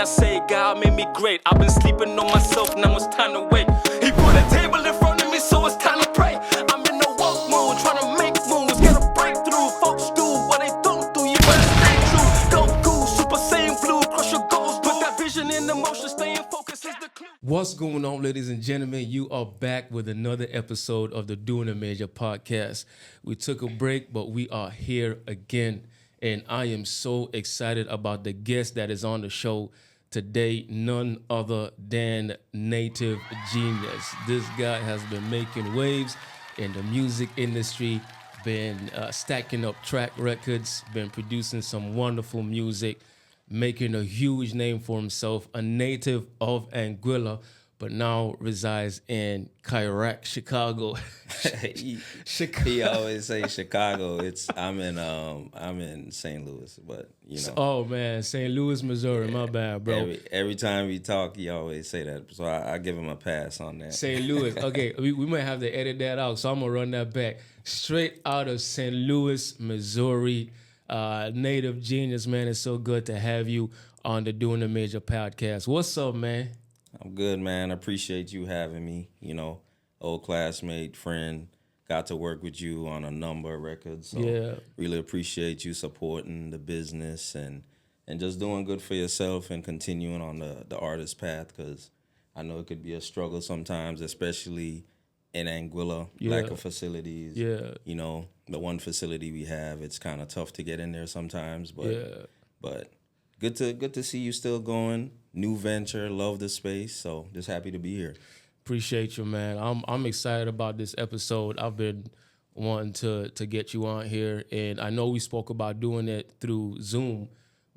I say God made me great. I've been sleeping on myself, now it's time to wake. He put a table in front of me, so it's time to pray. I'm in the woke mood, trying to make moves, get a breakthrough. Folks do what they don't do, you better stay true. Go goose, Super Saiyan blue, crush your goals. Put that vision in the motion, staying focused is the clue. What's going on, ladies and gentlemen? You are back with another episode of the Doing a Major podcast. We took a break, but we are here again. And I am so excited about the guest that is on the show today, none other than Native Genius. This guy has been making waves in the music industry, been stacking up track records, been producing some wonderful music, making a huge name for himself, a native of Anguilla, but now resides in Chirac, Chicago. He always say Chicago. I'm in St. Louis, but you know. Oh man, St. Louis, Missouri. Yeah, my bad, bro. Every time we talk, he always say that, so I give him a pass on that. St. Louis. Okay, we might have to edit that out, so I'm gonna run that back. Straight out of St. Louis, Missouri. Native Genius, man. It's so good to have you on the Doing a Major podcast. What's up, man? I'm good, man. I appreciate you having me. You know, old classmate, friend. Got to work with you on a number of records. So yeah. Really appreciate you supporting the business and just doing good for yourself and continuing on the artist path, because I know it could be a struggle sometimes, especially in Anguilla, lack of facilities. Yeah. You know, the one facility we have, it's kind of tough to get in there sometimes. But good to see you still going. New venture, love the space. So just happy to be here. Appreciate you, man. I'm excited about this episode. I've been wanting to get you on here, and I know we spoke about doing it through Zoom,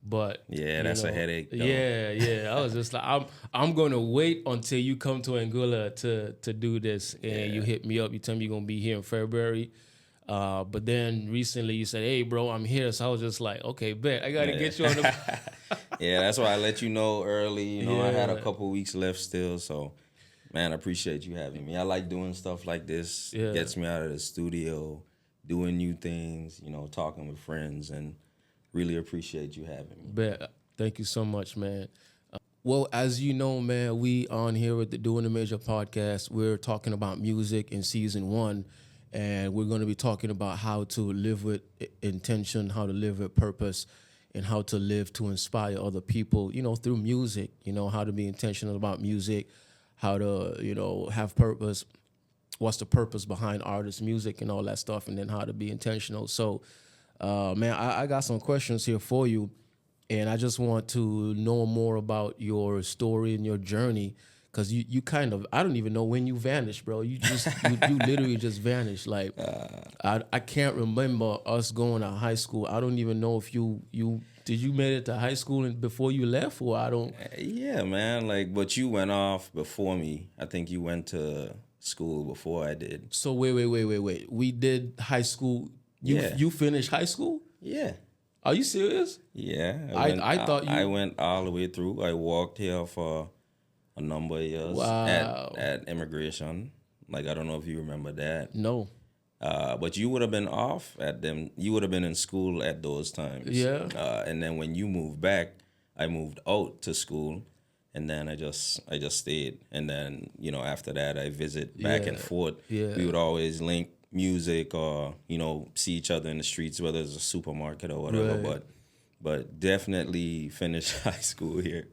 but yeah, that's a headache, though. Yeah. I was just like, I'm gonna wait until you come to Anguilla to do this, and you hit me up. You tell me you're gonna be here in February. But then recently you said, "Hey, bro, I'm here." So I was just like, "Okay, bet I gotta get you on the." Yeah, that's why I let you know early. You know, I had a couple weeks left still, so man, I appreciate you having me. I like doing stuff like this. Yeah. It gets me out of the studio, doing new things. You know, talking with friends, and really appreciate you having me. Bet. Thank you so much, man. Well, as you know, man, we on here with the Doing the Major podcast. We're talking about music in season 1. And we're going to be talking about how to live with intention, how to live with purpose, and how to live to inspire other people, you know, through music, you know, how to be intentional about music, how to, you know, have purpose, what's the purpose behind artists' music and all that stuff, and then how to be intentional. So, man, I got some questions here for you, and I just want to know more about your story and your journey. Cause you kind of, I don't even know when you vanished, bro. You just you literally just vanished. Like I can't remember us going to high school. I don't even know if you did you made it to high school and before you left, or I don't. Yeah, man. Like, but you went off before me. I think you went to school before I did. So wait. We did high school. You finished high school? Yeah. Are you serious? Yeah. I thought I went all the way through. I walked here for a number of years at immigration. Like, I don't know if you remember that. No. But you would have been off at them. You would have been in school at those times. Yeah. And then when you moved back, I moved out to school, and then I just stayed. And then, you know, after that, I visit back and forth. Yeah. We would always link music or, you know, see each other in the streets, whether it's a supermarket or whatever. Right. But definitely finished high school here.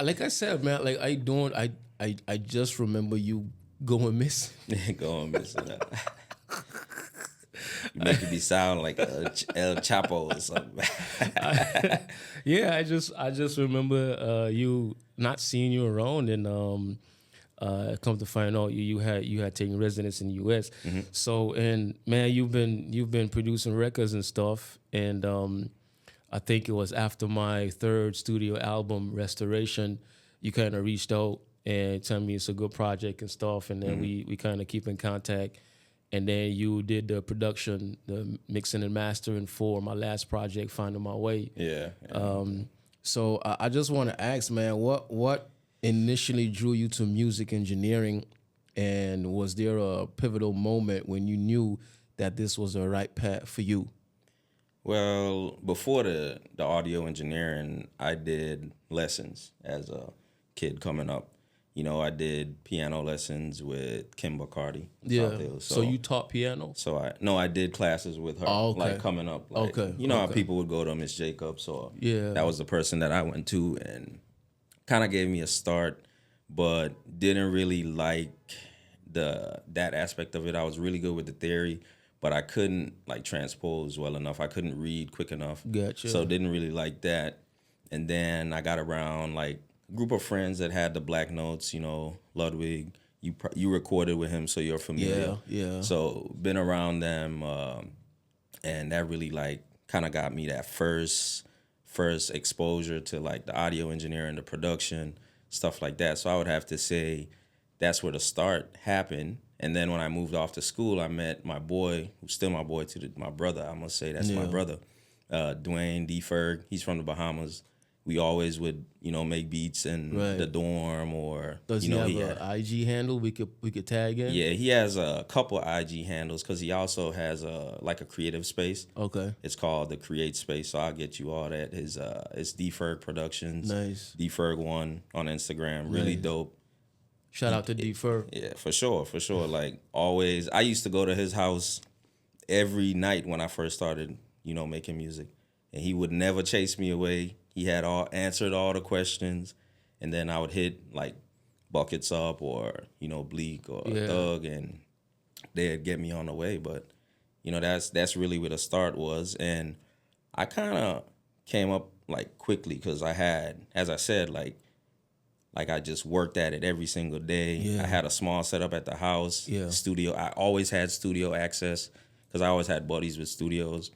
Like I said, man, like I just remember you going missing. Going missing. You make it sound like El Chapo or something. Yeah, I just remember you not seeing you around, and come to find out you had taken residence in the U.S. Mm-hmm. So, and man, you've been producing records and stuff, and I think it was after my third studio album, Restoration, you kind of reached out and told me it's a good project and stuff, and then we kind of keep in contact. And then you did the production, the mixing and mastering for my last project, Finding My Way. Yeah. So I just want to ask, man, what initially drew you to music engineering, and was there a pivotal moment when you knew that this was the right path for you? Well, before the audio engineering, I did lessons as a kid coming up. I did piano lessons with Kim Bacardi, Yeah. South Hill. So you taught piano? So I did classes with her, Oh, like okay. coming up, like Okay. how Okay. people would go to Miss Jacobs, or Yeah. that was the person that I went to, and kind of gave me a start, but didn't really like that aspect of it. I was really good with the theory, but I couldn't like transpose well enough. I couldn't read quick enough, Gotcha. so didn't really like that. And then I got around like a group of friends that had the Black Notes. Ludwig. You recorded with him, so you're familiar. Yeah. Yeah. So been around them, and that really like kind of got me that first exposure to like the audio engineering, the production, stuff like that. So I would have to say that's where the start happened. And then when I moved off to school, I met my boy, who's still my boy my brother. I must say that's my Yeah. brother, Dwayne D. Ferg. He's from the Bahamas. We always would, make beats in Right. the dorm, or Does he have a IG handle we could tag in? yeah, he has a couple IG handles because he also has a creative space. Okay. It's called the Create Space, so I'll get you all that. It's D Ferg Productions. Nice. D Ferg1 on Instagram. Really Nice. dope. Shout out to Defer. Yeah, for sure. Like always, I used to go to his house every night when I first started, making music, and he would never chase me away. He had answered all the questions, and then I would hit like Buckets Up or Bleak or Yeah. Thug, and they'd get me on the way. But that's really where the start was, and I kind of came up like quickly because I had, as I said, like I just worked at it every single day. Yeah. I had a small setup at the house. Yeah. Studio. I always had studio access because I always had buddies with studios,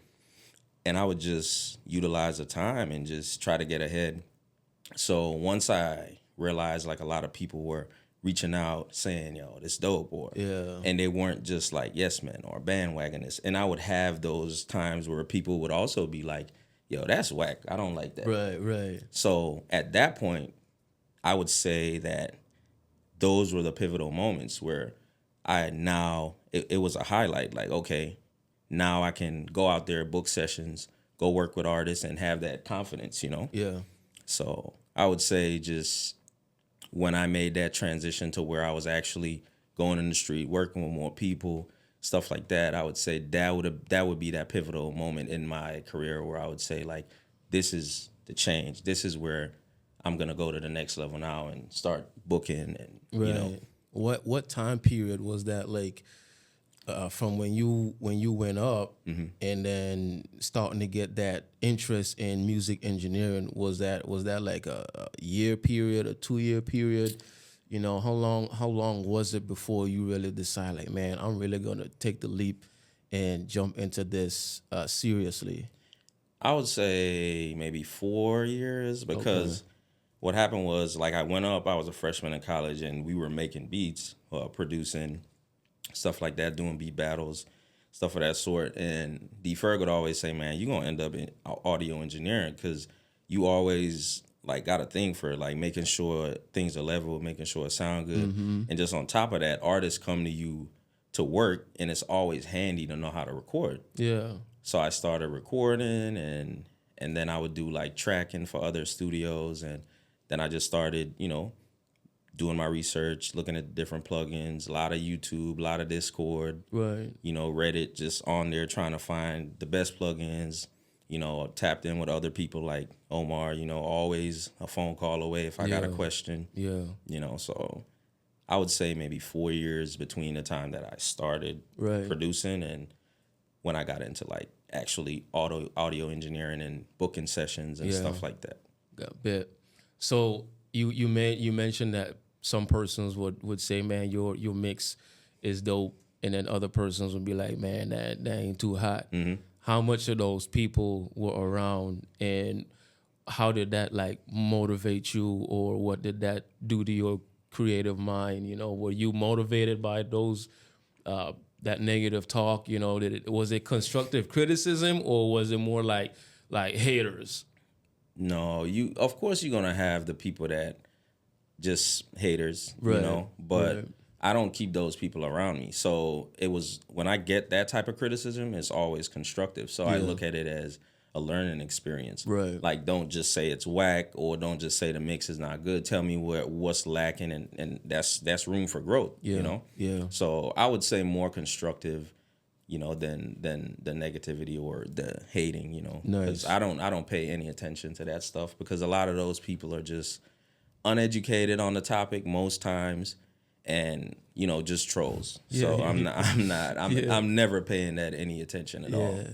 and I would just utilize the time and just try to get ahead. So once I realized like a lot of people were reaching out saying, "Yo, this dope," or Yeah. and they weren't just like yes men or bandwagonists, and I would have those times where people would also be like, "Yo, that's whack. I don't like that." Right. So at that point, I would say that those were the pivotal moments where it was a highlight. Like, okay, now I can go out there, book sessions, go work with artists, and have that confidence, Yeah. So I would say just when I made that transition to where I was actually going in the street, working with more people, stuff like that, I would say that would be that pivotal moment in my career where I would say like, this is the change. This is where I'm gonna go to the next level now and start booking and Right. What time period was that like from when you went up Mm-hmm. and then starting to get that interest in music engineering? Was that like a year period, a 2-year period? How long was it before you really decide like, man, I'm really gonna take the leap and jump into this seriously? I would say maybe 4 years because what happened was like I went up, I was a freshman in college and we were making beats, producing stuff like that, doing beat battles, stuff of that sort. And D Ferg would always say, man, you're going to end up in audio engineering because you always like got a thing for like making sure things are level, making sure it sound good. Mm-hmm. And just on top of that, artists come to you to work and it's always handy to know how to record. Yeah. So I started recording and then I would do like tracking for other studios, and then I just started, doing my research, looking at different plugins, a lot of YouTube, a lot of Discord, Right. Reddit, just on there trying to find the best plugins, tapped in with other people like Omar, always a phone call away if I got a Yeah. question, Yeah. so I would say maybe 4 years between the time that I started Right. producing and when I got into like actually audio engineering and booking sessions and Yeah. stuff like that. Got bit. So you mentioned that some persons would say, man, your mix is dope, and then other persons would be like, man, that ain't too hot. Mm-hmm. How much of those people were around, and how did that like motivate you, or what did that do to your creative mind? Were you motivated by those that negative talk? Was it constructive criticism, or was it more like haters? No, of course you're gonna have the people that just haters, Right, but right. I don't keep those people around me. So it was when I get that type of criticism, it's always constructive. So I look at it as a learning experience. Right. Like, don't just say it's whack, or don't just say the mix is not good. Tell me what's lacking, and that's room for growth. You know. Yeah. So I would say more constructive, than the negativity or the hating. Nice. Because I don't pay any attention to that stuff, because a lot of those people are just uneducated on the topic most times, and just trolls. So I'm never paying that any attention at all.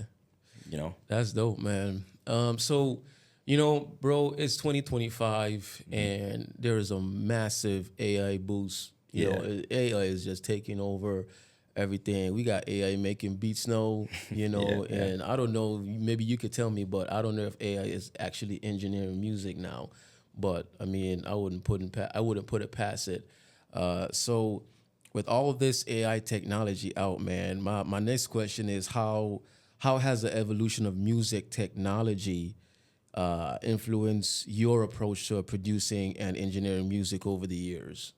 That's dope, man. So, bro, it's 2025 and there is a massive AI boost. You know, AI is just taking over everything. We got AI making beats now, and I don't know, maybe you could tell me, but I don't know if AI is actually engineering music now. But I mean, I wouldn't put it past it. So with all of this AI technology out, man, my next question is how has the evolution of music technology influenced your approach to producing and engineering music over the years?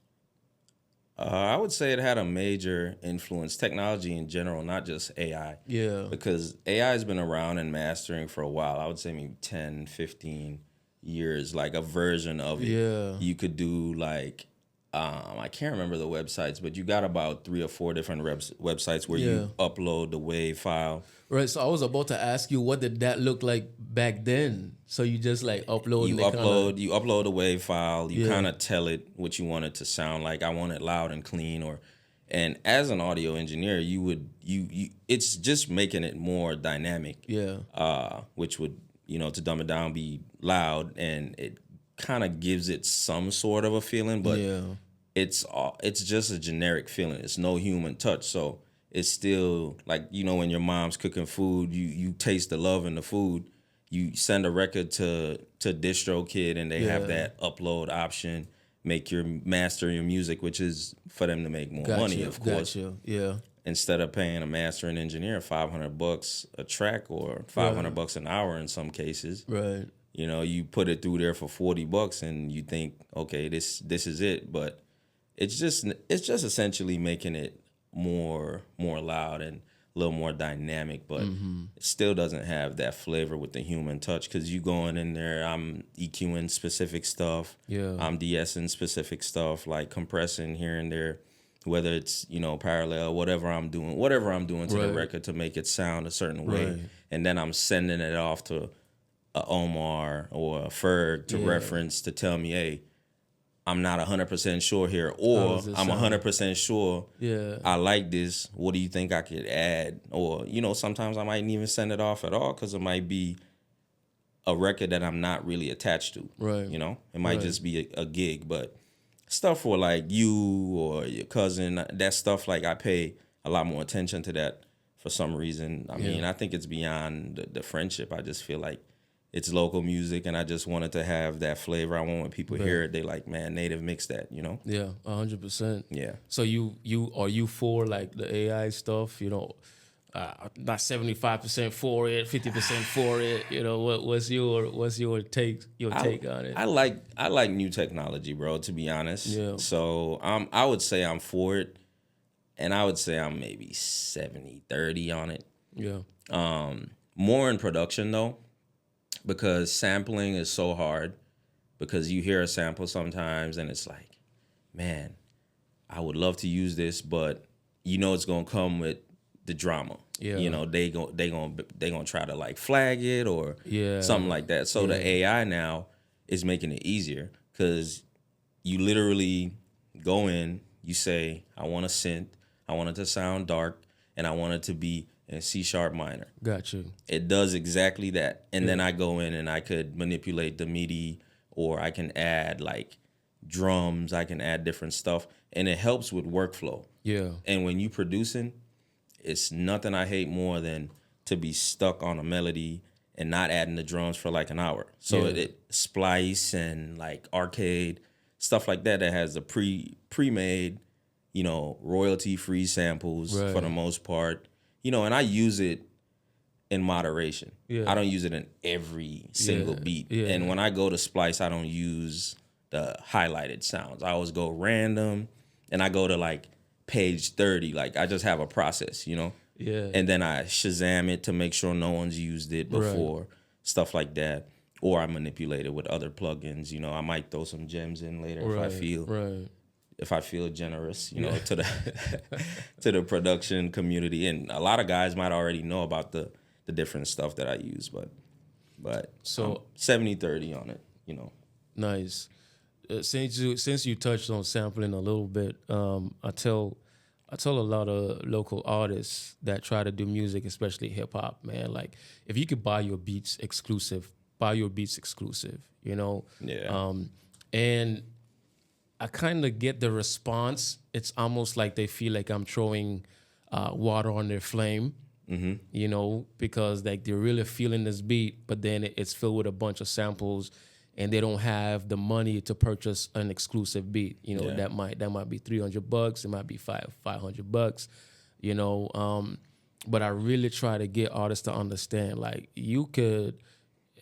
I would say it had a major influence, technology in general, not just AI. Yeah. Because AI has been around and mastering for a while. I would say maybe 10, 15 years, like a version of it. Yeah. You could do like, I can't remember the websites, but you got about 3 or 4 different websites where you upload the WAV file. Right. So I was about to ask you, what did that look like back then? So you just like upload. You upload a WAV file. You Yeah. kind of tell it what you want it to sound like. I want it loud and clean, and as an audio engineer, you it's just making it more dynamic. Yeah. Which would, to dumb it down, be loud, and it kind of gives it some sort of a feeling, but it's just a generic feeling. It's no human touch. So it's still like, when your mom's cooking food, you taste the love in the food. You send a record to DistroKid, and they have that upload option. Master your music, which is for them to make more money, of course. Yeah. Instead of paying a mastering engineer $500 a track, or $500 an hour in some cases. Right. You put it through there for $40, and you think, okay, this is it. But it's just essentially making it more loud and a little more dynamic, but it still doesn't have that flavor with the human touch, because you going in there, I'm EQing specific stuff, I'm de-essing specific stuff, like compressing here and there, whether it's parallel, whatever I'm doing to the record to make it sound a certain way, and then I'm sending it off to a Omar or a Ferg to reference to tell me, hey, I'm not 100% sure here, or I'm 100% sure I like this. What do you think I could add? Or, sometimes I mightn't even send it off at all, because it might be a record that I'm not really attached to. Right. It might just be a gig, but stuff for like you or your cousin, that stuff, like I pay a lot more attention to that for some reason. I mean, I think it's beyond the friendship. I just feel like it's local music, and I just wanted to have that flavor. I want when people hear it, they like, man, Native mixed that, Yeah, 100%. Yeah. So are you for like the AI stuff? Not 75% for it, 50% for it. What's your take on it? I like new technology, bro, to be honest. Yeah. So I would say I'm for it, and I would say I'm maybe 70-30 on it. Yeah. More in production though, because sampling is so hard, because you hear a sample sometimes and it's like, man, I would love to use this, but it's gonna come with the drama. Yeah. They gonna try to like flag it or something like that. So the AI now is making it easier, because you literally go in, you say, I want a synth, I want it to sound dark, and I want it to be in C# minor. Gotcha. It does exactly that. And then I go in and I could manipulate the MIDI, or I can add like drums, I can add different stuff, and it helps with workflow. Yeah. And when you producing, it's nothing I hate more than to be stuck on a melody and not adding the drums for like an hour. So it splice and like arcade, stuff like that has the pre-made, royalty-free samples for the most part. And I use it in moderation. Yeah. I don't use it in every single beat. Yeah. And when I go to splice, I don't use the highlighted sounds. I always go random, and I go to like page 30. Like, I just have a process, you know? Yeah. And then I Shazam it to make sure no one's used it before, stuff like that. Or I manipulate it with other plugins. You know, I might throw some gems in later if I feel generous, you know, to the to the production community. And a lot of guys might already know about the different stuff that I use, but So 70-30 on it, you know. nice. Since you touched on sampling a little bit, I tell a lot of local artists that try to do music, especially hip hop, man. Like, if you could buy your beats exclusive, you know. Yeah. And I kind of get the response. It's almost like they feel like I'm throwing water on their flame, you know, because like they're really feeling this beat, but then it's filled with a bunch of samples, and they don't have the money to purchase an exclusive beat. You know, that might be $300. It might be $500, you know. But I really try to get artists to understand, like, you could,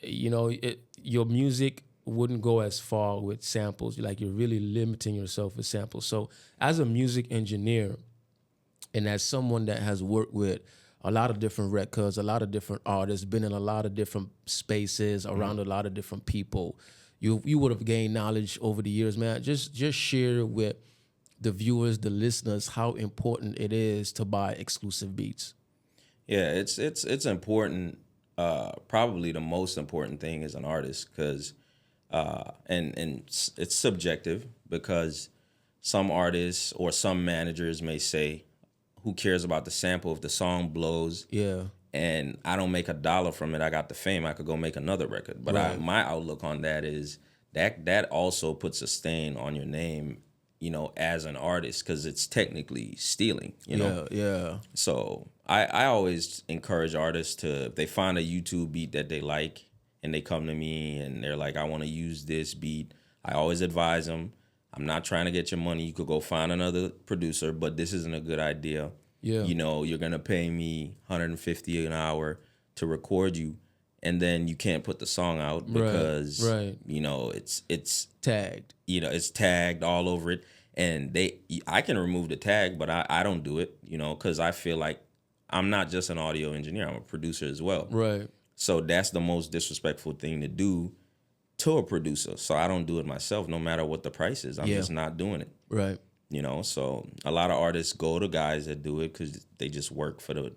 you know, your music wouldn't go as far with samples. Like, you're really limiting yourself with samples. So as a music engineer, and as someone that has worked with a lot of different records, a lot of different artists, been in a lot of different spaces, around a lot of different people, you would have gained knowledge over the years, man. Just share with the viewers, the listeners, how important it is to buy exclusive beats. Yeah, it's important. Probably the most important thing as an artist, because and it's subjective, because some artists or some managers may say, who cares about the sample if the song blows? Yeah. And I don't make $1 from it. I got the fame. I could go make another record. But my outlook on that is that also puts a stain on your name, you know, as an artist, because it's technically stealing, you know? Yeah. So I always encourage artists to, if they find a YouTube beat that they like and they come to me and they're like, I want to use this beat, I always advise them, I'm not trying to get your money. You could go find another producer, but this isn't a good idea. Yeah. You know, you're going to pay me $150 an hour to record you, and then you can't put the song out because, you know, it's tagged. You know, it's tagged all over it. And I can remove the tag, but I don't do it, you know, because I feel like I'm not just an audio engineer. I'm a producer as well. Right. So that's the most disrespectful thing to do to a producer. So I don't do it myself, no matter what the price is. I'm just not doing it. Right. You know, so a lot of artists go to guys that do it because they just work for the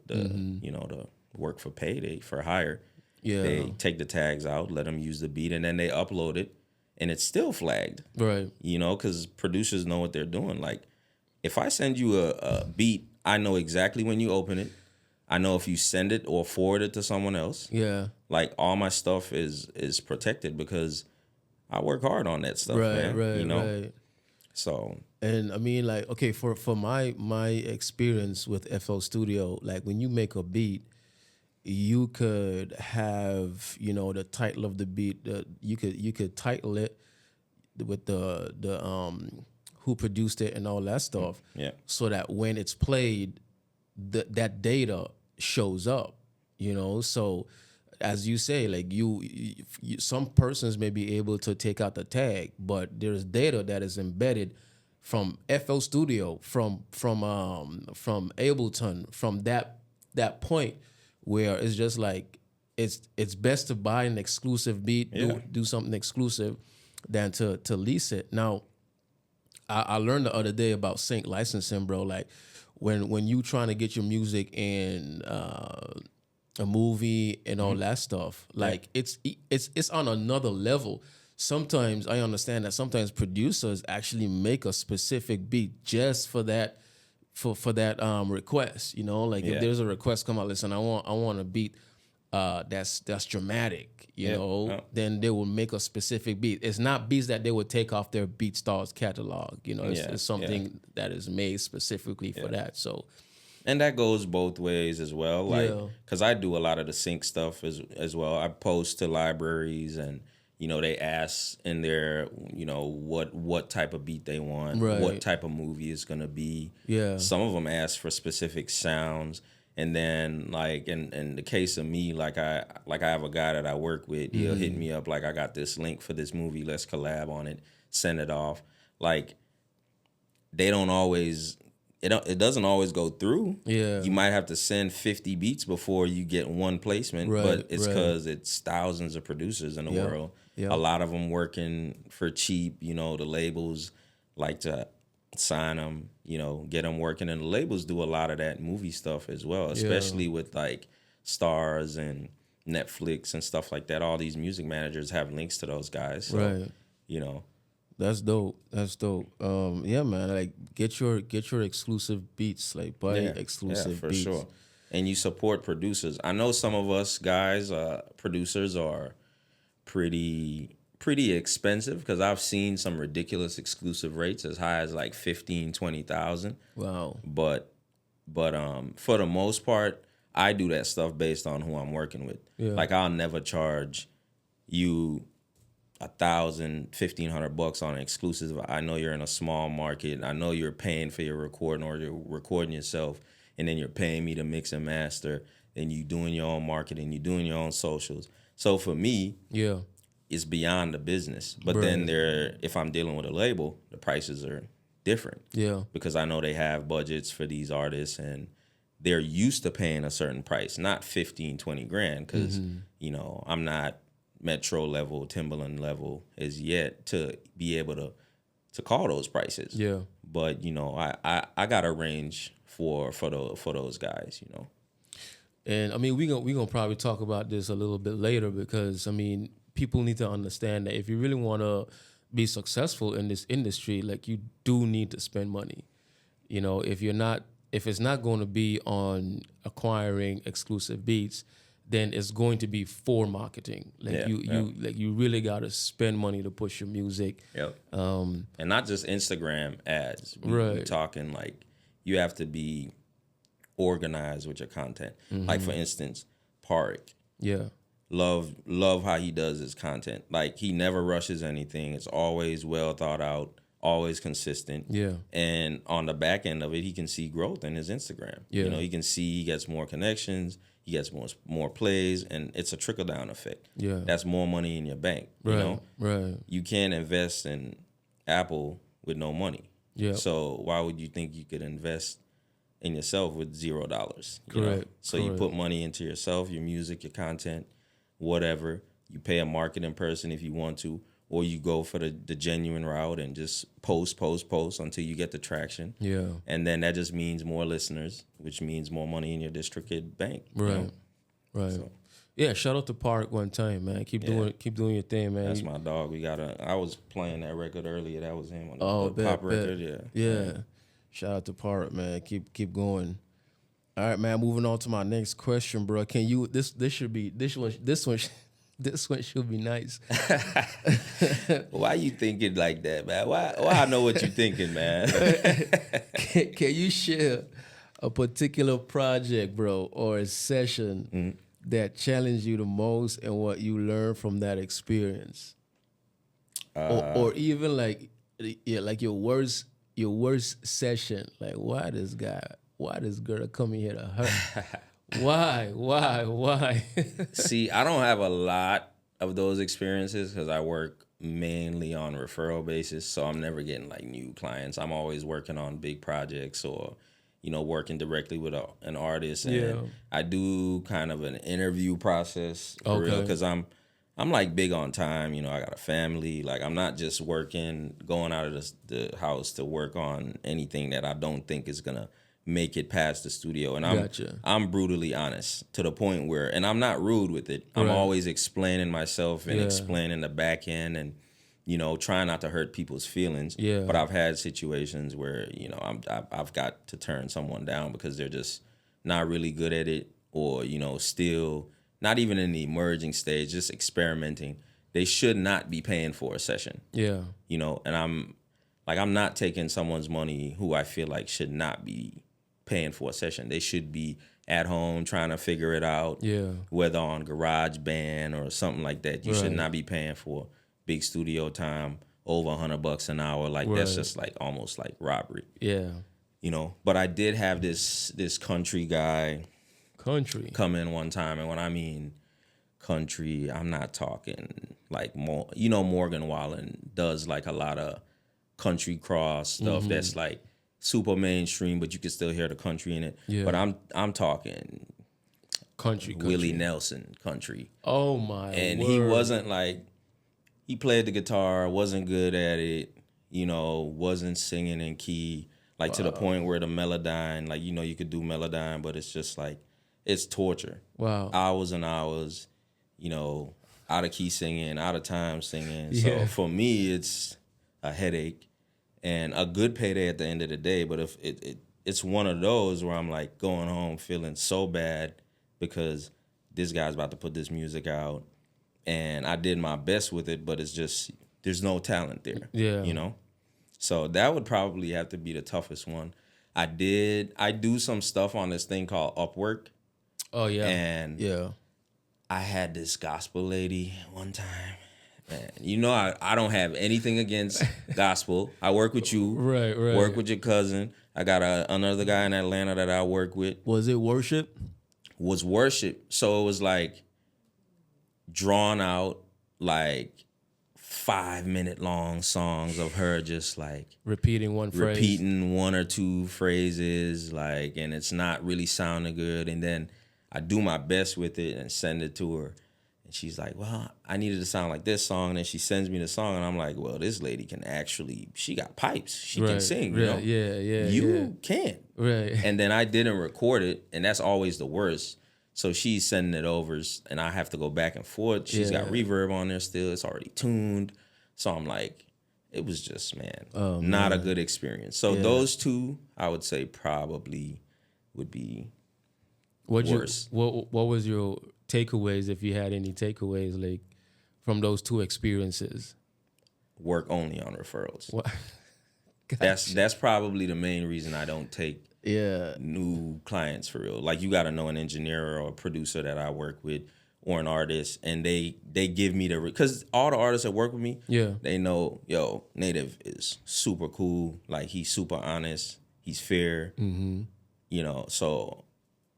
you know, the work for pay, for hire. Yeah. They take the tags out, let them use the beat, and then they upload it, and it's still flagged. Right. You know, because producers know what they're doing. Like, if I send you a beat, I know exactly when you open it. I know if you send it or forward it to someone else. Yeah. Like, all my stuff is protected because I work hard on that stuff, man. Right. You know? Right. So. And I mean, like, okay, for my experience with FL Studio, like, when you make a beat, you could have, you know, the title of the beat. You could title it with the who produced it and all that stuff. Yeah. So that when it's played, that data shows up. You know, so as you say, like, you some persons may be able to take out the tag, but there's data that is embedded from FL Studio, from Ableton, from that point where it's just like it's best to buy an exclusive beat, do something exclusive, than to lease it. Now, I learned the other day about sync licensing, bro. Like, when you trying to get your music in a movie and all that stuff, like, it's on another level. Sometimes I understand that sometimes producers actually make a specific beat just for that request. You know, like, if there's a request come out, listen, I want a beat that's dramatic, you know, then they will make a specific beat. It's not beats that they would take off their BeatStars catalog. You know, it's something that is made specifically for that. So. And that goes both ways as well. Like, because I do a lot of the sync stuff as well. I post to libraries, and, you know, they ask in there, you know, what type of beat they want, what type of movie it's going to be. Yeah. Some of them ask for specific sounds. And then, like, in the case of me, like I have a guy that I work with. He'll hit me up, like, I got this link for this movie. Let's collab on it. Send it off. Like, they don't always it doesn't always go through. Yeah. You might have to send 50 beats before you get one placement, Right, but it's right. because it's thousands of producers in the Yep, world. yep. A lot of them working for cheap. You know, the labels like to sign them, you know, get them working, and the labels do a lot of that movie stuff as well, especially with like Stars and Netflix and stuff like that. All these music managers have links to those guys. So, Right. you know, That's dope. That's dope. Yeah, man. Like get your exclusive beats. Like buy exclusive for beats. sure. And you support producers. I know some of us guys, producers, are pretty expensive because I've seen some ridiculous exclusive rates as high as like 15, 20,000. Wow. But for the most part, I do that stuff based on who I'm working with. Yeah. Like I'll never charge you $1,000, $1,500 on an exclusive. I know you're in a small market. I know you're paying for your recording, or you're recording yourself, and then you're paying me to mix and master. And you doing your own marketing, you doing your own socials. So for me, Yeah. it's beyond the business. But then if I'm dealing with a label, the prices are different. Yeah. Because I know they have budgets for these artists, and they're used to paying a certain price, not 15, 20 grand. Because, you know, I'm not Metro level, Timberland level as yet to be able to call those prices. Yeah. But, you know, I got a range for those guys, you know. And I mean, we gonna probably talk about this a little bit later because I mean, people need to understand that if you really want to be successful in this industry, like you do need to spend money. You know, if it's not going to be on acquiring exclusive beats, then it's going to be for marketing. Like you really got to spend money to push your music. Yep. And not just Instagram ads. We're talking like you have to be organized with your content. Like for instance, Park. Yeah. Love how he does his content. Like he never rushes anything. It's always well thought out, always consistent. Yeah. And on the back end of it, he can see growth in his Instagram. Yeah. You know, he can see he gets more connections, he gets more plays, and it's a trickle down effect. Yeah. That's more money in your bank. You know? Right. You can't invest in Apple with no money. Yeah. So why would you think you could invest in yourself with $0? Correct. Know? So you put money into yourself, your music, your content, whatever. You pay a marketing person if you want to, or you go for the genuine route and just post until you get the traction. Yeah. And then that just means more listeners, which means more money in your district bank. Right. You know? Right. So, yeah, shout out to Park one time, man. Keep doing your thing, man. that's my dog. I was playing that record earlier. That was him on the bet, pop record. Yeah. Shout out to Park, man. Keep going. All right, man. Moving on to my next question, bro. Can you this should be this one should be nice. Why you thinking like that, man? Why I know what you thinking, man? Can you share a particular project, bro, or a session that challenged you the most and what you learned from that experience? Or even like your worst session. Like why this girl coming here to hurt? Why? See, I don't have a lot of those experiences because I work mainly on a referral basis, so I'm never getting like new clients. I'm always working on big projects or, you know, working directly with an artist. And I do kind of an interview process for real because I'm like big on time. You know, I got a family. Like I'm not just going out of the house to work on anything that I don't think is gonna make it past the studio. And I'm brutally honest to the point where, and I'm not rude with it. I'm always explaining myself and explaining the back end and, you know, trying not to hurt people's feelings. Yeah. But I've had situations where, you know, I've got to turn someone down because they're just not really good at it, or, you know, still not even in the emerging stage, just experimenting. They should not be paying for a session. Yeah. You know, and I'm not taking someone's money who I feel like should not be paying for a session. They should be at home trying to figure it out. Yeah. Whether on GarageBand or something like that. You should not be paying for big studio time over $100 an hour. Like that's just like almost like robbery. Yeah. You know. But I did have this country guy come in one time, and when I mean country, I'm not talking like more. You know, Morgan Wallen does like a lot of country cross stuff that's like super mainstream, but you can still hear the country in it. Yeah. But I'm talking Country. Willie Nelson country. Oh my And word. he wasn't like, he played the guitar, wasn't good at it, you know, wasn't singing in key, like to the point where the melodyne, like, you know, you could do melodyne, but it's just like, it's torture. Wow. Hours and hours, you know, out of key singing, out of time singing. Yeah. So for me, it's a headache and a good payday at the end of the day. But if it's one of those where I'm like going home feeling so bad because this guy's about to put this music out and I did my best with it, but it's just, there's no talent there. Yeah. You know? So that would probably have to be the toughest one. I do some stuff on this thing called Upwork. Oh yeah. And yeah. I had this gospel lady one time. And you know, I don't have anything against gospel. I work with you. Right. Work with your cousin. I got another guy in Atlanta that I work with. Was it worship? Was worship. So it was like drawn out, like 5-minute long songs of her just like Repeating one phrase. repeating one or two phrases, like, and it's not really sounding good. And then I do my best with it and send it to her. And she's like, well, I needed to sound like this song. And then she sends me the song. And I'm like, well, this lady can actually, she got pipes. She can sing, you know? Yeah. You can't. Right. And then I didn't record it. And that's always the worst. So she's sending it over and I have to go back and forth. She's got reverb on there still. It's already tuned. So I'm like, it was just, not a good experience. So those two, I would say probably would be worse. What was your takeaways, if you had any takeaways, like from those two experiences? Work only on referrals. What? That's probably the main reason I don't take Yeah. new clients for real. Like you got to know an engineer or a producer that I work with or an artist, and they give me because all the artists that work with me, they know, yo, Native is super cool. Like he's super honest. He's fair. Mm-hmm. You know, so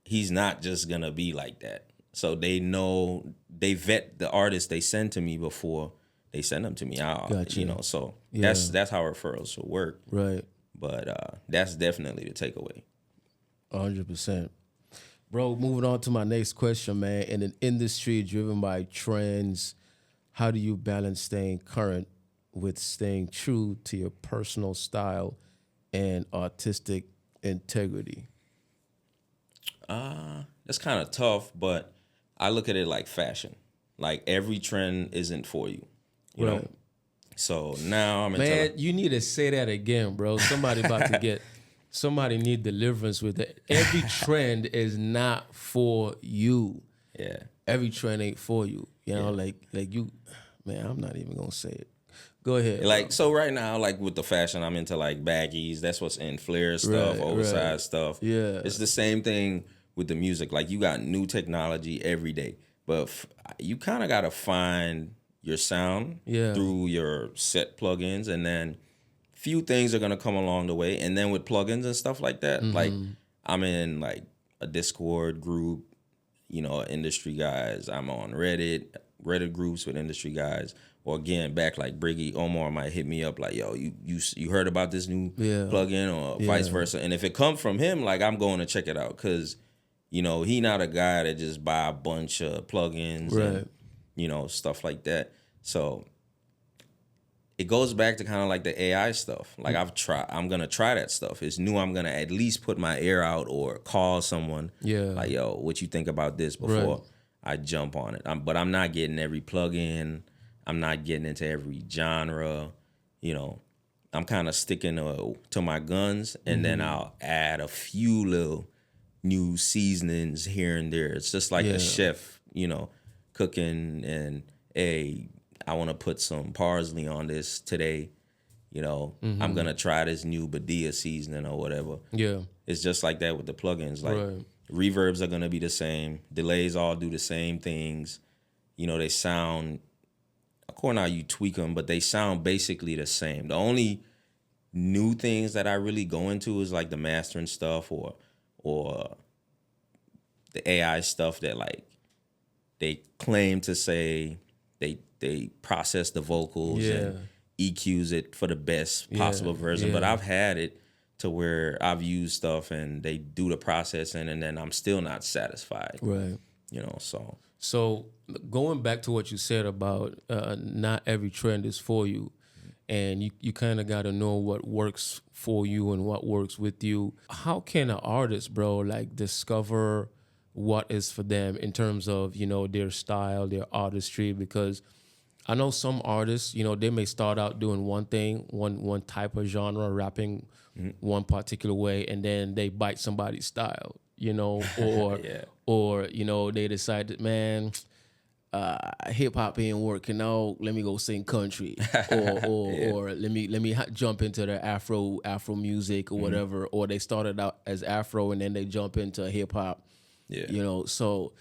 he's not just gonna be like that. So they know, they vet the artists they send to me before they send them to me. Gotcha. You know, so that's how referrals will work. Right. But that's definitely the takeaway. 100%. Bro, moving on to my next question, man. In an industry driven by trends, how do you balance staying current with staying true to your personal style and artistic integrity? That's kind of tough, but I look at it like fashion. Like every trend isn't for you, you know? So now I'm into Man, you need to say that again, bro. Somebody about to get, somebody need deliverance with it. Every trend is not for you. Yeah. Every trend ain't for you. You know, like you, man, I'm not even gonna say it. Go ahead. Like, bro. so right now, like with the fashion, I'm into like baggies. That's what's in, flare stuff, oversized stuff. Yeah. It's the same thing with the music. Like you got new technology every day, but you kind of got to find your sound through your set plugins, and then few things are going to come along the way. And then with plugins and stuff like that, like I'm in like a Discord group, you know, industry guys. I'm on Reddit groups with industry guys. Or again, back like Briggy Omar might hit me up like, yo, you heard about this new plugin, or vice versa. And if it comes from him, like I'm going to check it out, because, you know, he not a guy that just buy a bunch of plugins and, you know, stuff like that. So it goes back to kind of like the AI stuff. Like I'm going to try that stuff. It's new. I'm going to at least put my ear out or call someone like, yo, what you think about this before I jump on it. But I'm not getting every plugin. I'm not getting into every genre. You know, I'm kind of sticking to my guns, and then I'll add a few little new seasonings here and there. It's just like a chef, you know, cooking, and hey, I want to put some parsley on this today. You know, I'm going to try this new Badia seasoning or whatever. Yeah. It's just like that with the plugins. Like reverbs are going to be the same. Delays all do the same things. You know, they sound, according to how you tweak them, but they sound basically the same. The only new things that I really go into is like the mastering stuff or the AI stuff that like they claim to say they process the vocals and EQs it for the best possible version. But I've had it to where I've used stuff and they do the processing and then I'm still not satisfied. Right. You know, so So going back to what you said about not every trend is for you, and you kind of got to know what works for you and what works with you. How can an artist, bro, like discover what is for them in terms of, you know, their style, their artistry? Because I know some artists, you know, they may start out doing one thing, one type of genre, rapping one particular way, and then they bite somebody's style, you know, or Yeah. or you know, they decide that, man, hip hop ain't working out. Let me go sing country, or let me jump into the Afro music or whatever. Or they started out as Afro and then they jump into hip hop. Yeah. You know, so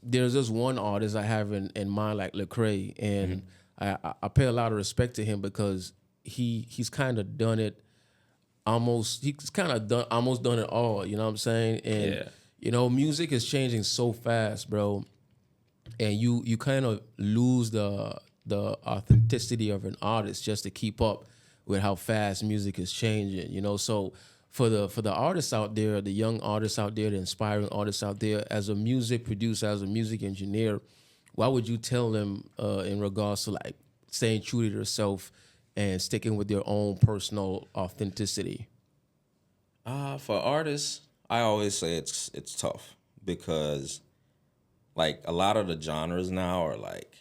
there's this one artist I have in mind, like Lecrae, and I pay a lot of respect to him because he's kind of done it. He's kind of almost done it all. You know what I'm saying? And Yeah. you know, music is changing so fast, bro, and you kind of lose the authenticity of an artist just to keep up with how fast music is changing. You know, so for the artists out there, the young artists out there, the inspiring artists out there, as a music producer, as a music engineer, what would you tell them in regards to like staying true to yourself and sticking with your own personal authenticity? For artists, I always say it's tough because like a lot of the genres now are like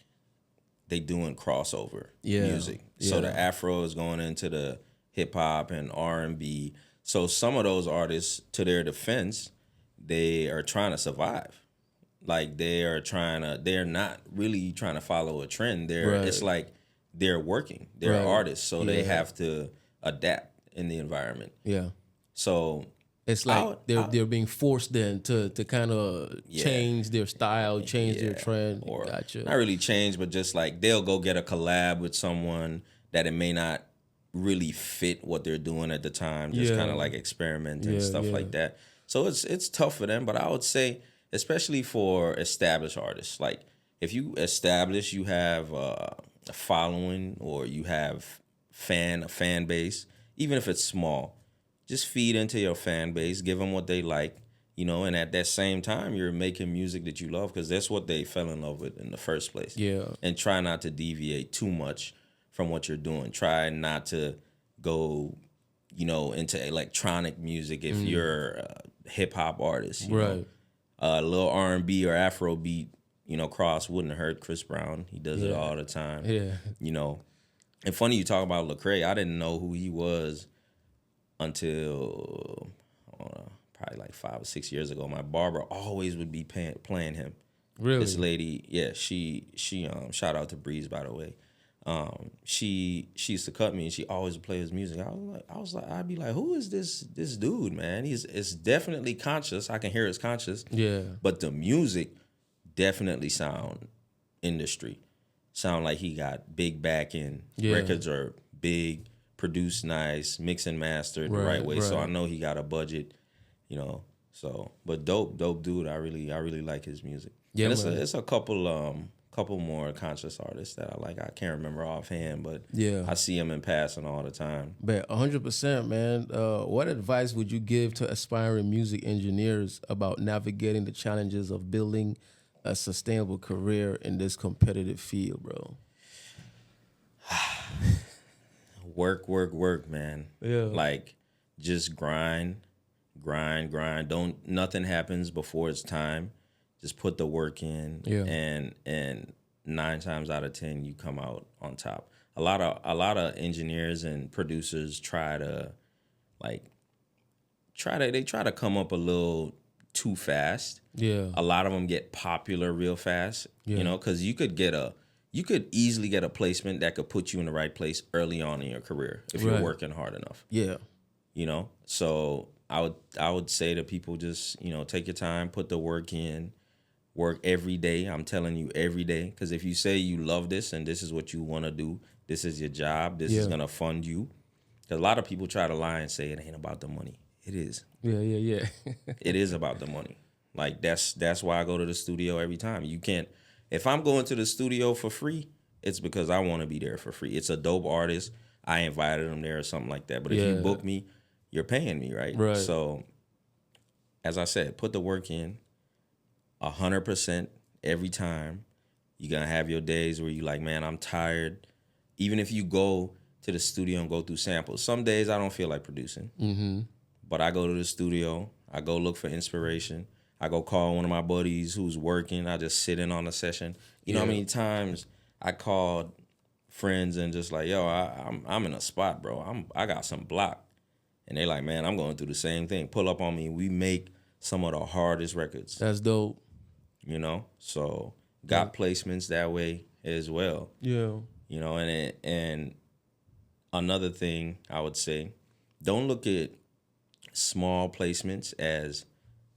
they doing crossover music. So the Afro is going into the hip hop and R&B. So some of those artists, to their defense, they are trying to survive. Like they're not really trying to follow a trend. It's like they're working. They're artists, so they have to adapt in the environment. Yeah. So it's like they're being forced then to kind of change their style, change their trend. Or Gotcha. not really change, but just like they'll go get a collab with someone that it may not really fit what they're doing at the time. Just kind of like experiment and stuff like that. So it's tough for them, but I would say, especially for established artists, like if you establish, you have a following or you have a fan base, even if it's small, just feed into your fan base, give them what they like, you know, and at that same time, you're making music that you love because that's what they fell in love with in the first place. Yeah. And try not to deviate too much from what you're doing. Try not to go, you know, into electronic music if you're a hip hop artist. You know? A little R&B or Afro beat, you know, cross wouldn't hurt. Chris Brown, he does it all the time. Yeah. You know, and funny you talk about Lecrae. I didn't know who he was until probably like 5 or 6 years ago. My barber always would be playing him. Really? This lady, she shout out to Breeze, by the way. She used to cut me and she always would play his music. I'd be like, who is this dude, man? It's definitely conscious. I can hear it's conscious. Yeah. But the music definitely sound industry. Sound like he got big backing. Yeah. Records are big, produced nice, mix and mastered the right way. So I know he got a budget, you know. So, but dope dude. I really like his music. Yeah, and man. it's a couple more conscious artists that I like. I can't remember offhand, but I see them in passing all the time. But 100%, man. What advice would you give to aspiring music engineers about navigating the challenges of building a sustainable career in this competitive field, bro? Work, man. Yeah. Like, just grind. Nothing happens before it's time. Just put the work in. Yeah. And 9 times out of 10, you come out on top. A lot of engineers and producers try to come up a little too fast. Yeah. A lot of them get popular real fast. You know, because you could easily get a placement that could put you in the right place early on in your career if you're working hard enough. Yeah. You know, so I would say to people, just, you know, take your time, put the work in, work every day. I'm telling you, every day, because if you say you love this and this is what you want to do, this is your job, this is gonna fund you. A lot of people try to lie and say it ain't about the money. It is. Yeah. It is about the money. Like that's why I go to the studio every time. You can't. If I'm going to the studio for free, it's because I want to be there for free. It's a dope artist. I invited them there or something like that. But if you book me, you're paying me, right? Right. So, as I said, put the work in 100% every time. You're going to have your days where you like, man, I'm tired. Even if you go to the studio and go through samples. Some days I don't feel like producing. Mm-hmm. But I go to the studio. I go look for inspiration. I go call one of my buddies who's working. I just sit in on a session. You know how many times I called friends and just like, yo, I'm in a spot, bro. I got some block. And they like, man, I'm going through the same thing. Pull up on me. We make some of the hardest records. That's dope. You know? So got placements that way as well. Yeah. You know, and another thing I would say, don't look at small placements as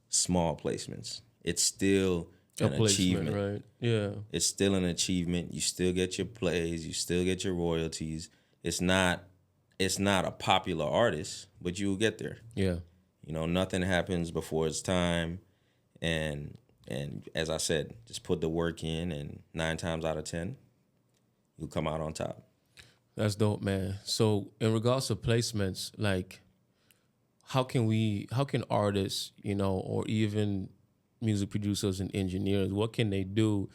small placements. It's still an achievement. Right? Yeah. It's still an achievement. You still get your plays. You still get your royalties. It's not a popular artist, but you'll get there. Yeah. You know, nothing happens before it's time. And as I said, just put the work in, and 9 times out of 10, you'll come out on top. That's dope, man. So in regards to placements, like how can artists, you know, or even music producers and engineers, what can they do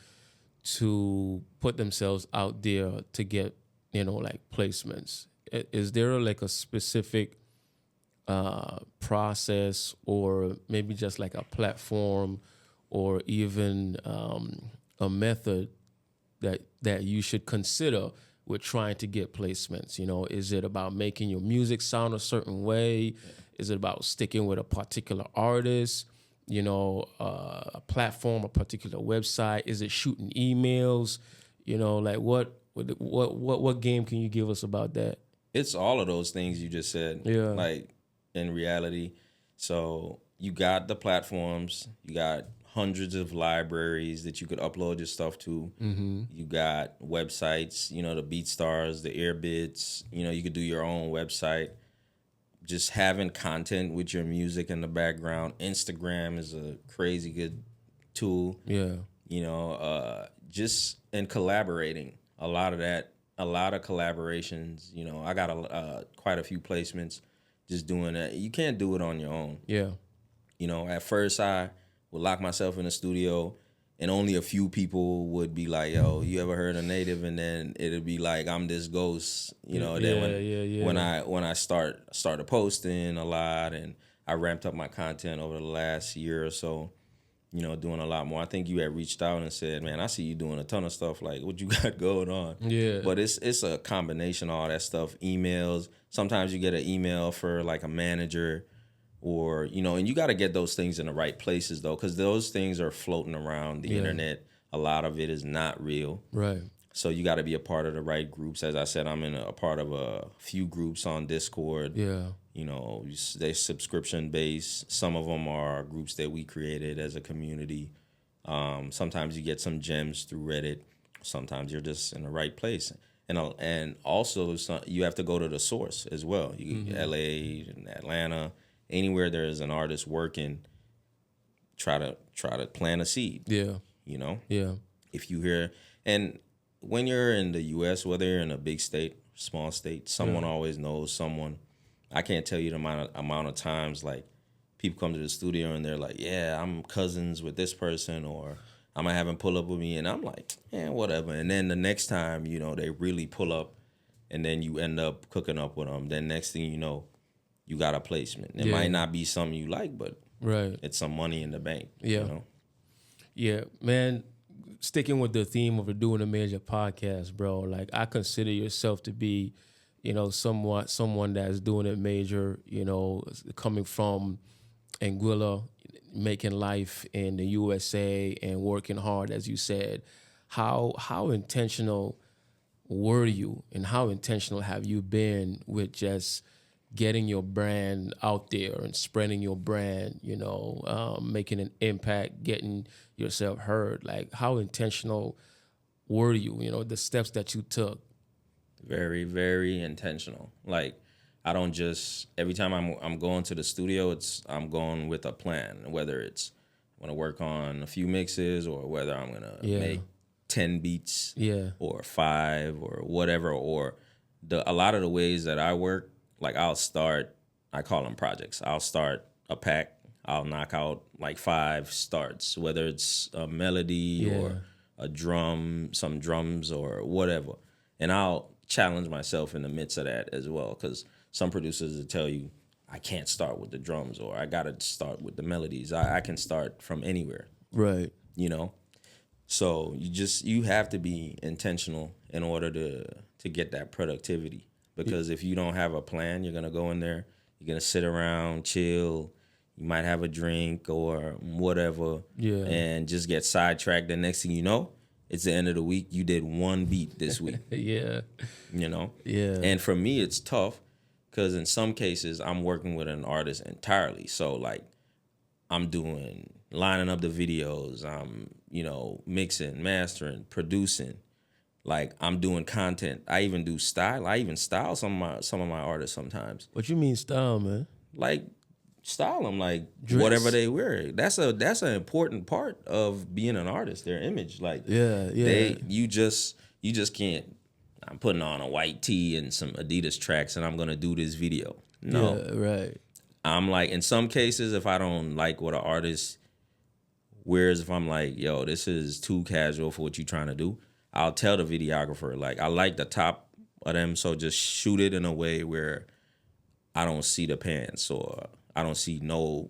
to put themselves out there to get, you know, like placements? Is there like a specific process, or maybe just like a platform, or even a method that you should consider with trying to get placements? You know, is it about making your music sound a certain way? Yeah. Is it about sticking with a particular artist? You know, a platform, a particular website? Is it shooting emails? You know, like what game can you give us about that? It's all of those things you just said. Yeah. Like in reality. So you got the platforms, you got hundreds of libraries that you could upload your stuff to. Mm-hmm. You got websites, you know, the BeatStars, the Airbits, you know, you could do your own website. Just having content with your music in the background. Instagram is a crazy good tool. Yeah. You know, just and collaborating. A lot of collaborations. You know, I got quite a few placements just doing that. You can't do it on your own. Yeah. You know, at first I would lock myself in the studio, and only a few people would be like, yo, you ever heard of Native? And then it'd be like, I'm this ghost, you know. Then when I started posting a lot, and I ramped up my content over the last year or so, you know, doing a lot more. I think you had reached out and said, man, I see you doing a ton of stuff. Like, what you got going on? Yeah. But it's a combination of all that stuff. Emails. Sometimes you get an email for like a manager, or, you know, and you got to get those things in the right places, though, because those things are floating around the internet. A lot of it is not real. Right. So you got to be a part of the right groups. As I said, I'm in a part of a few groups on Discord. Yeah. You know, they're subscription based. Some of them are groups that we created as a community. Sometimes you get some gems through Reddit. Sometimes you're just in the right place. And also you have to go to the source as well. LA and Atlanta. Anywhere there is an artist working, try to plant a seed. Yeah. You know? Yeah. If you hear, and when you're in the US, whether you're in a big state, small state, someone always knows someone. I can't tell you the amount of times like people come to the studio and they're like, yeah, I'm cousins with this person, or I'm gonna have him pull up with me, and I'm like, yeah, whatever. And then the next time, you know, they really pull up, and then you end up cooking up with them. Then next thing you know, you got a placement. It might not be something you like, but it's some money in the bank. Yeah. You know? Yeah, man, sticking with the theme of Doing a Major podcast, bro, like I consider yourself to be, you know, someone that's doing it major, you know, coming from Anguilla, making life in the USA and working hard, as you said. How intentional were you, and how intentional have you been with just getting your brand out there and spreading your brand, you know, making an impact, getting yourself heard? Like, how intentional were you, you know, the steps that you took? Very, very intentional. Like, I don't just, every time I'm going to the studio, I'm going with a plan, whether it's I'm going to work on a few mixes, or whether I'm going to make 10 beats or 5 or whatever, or a lot of the ways that I work, like I'll start I call them projects. I'll start a pack. I'll knock out like 5 starts, whether it's a melody or a drum, some drums or whatever. And I'll challenge myself in the midst of that as well, because some producers will tell you, I can't start with the drums, or I got to start with the melodies. I can start from anywhere. Right. You know? So you have to be intentional in order to get that productivity. Because if you don't have a plan, you're going to go in there, you're going to sit around, chill, you might have a drink or whatever, and just get sidetracked. The next thing you know, it's the end of the week. You did 1 beat this week. Yeah. You know? Yeah. And for me, it's tough because in some cases, I'm working with an artist entirely. So, like, I'm lining up the videos. I'm, mixing, mastering, producing. Like, I'm doing content. I even do style. I even style some of my artists sometimes. What you mean style, man? Like, style them like Dress. whatever they wear. That's an important part of being an artist. Their image, like you just can't. I'm putting on a white tee and some Adidas tracks, and I'm gonna do this video. No, right. I'm like, in some cases, if I don't like what an artist wears, if I'm like, yo, this is too casual for what you're trying to do, I'll tell the videographer, like, I like the top of them, so just shoot it in a way where I don't see the pants or I don't see no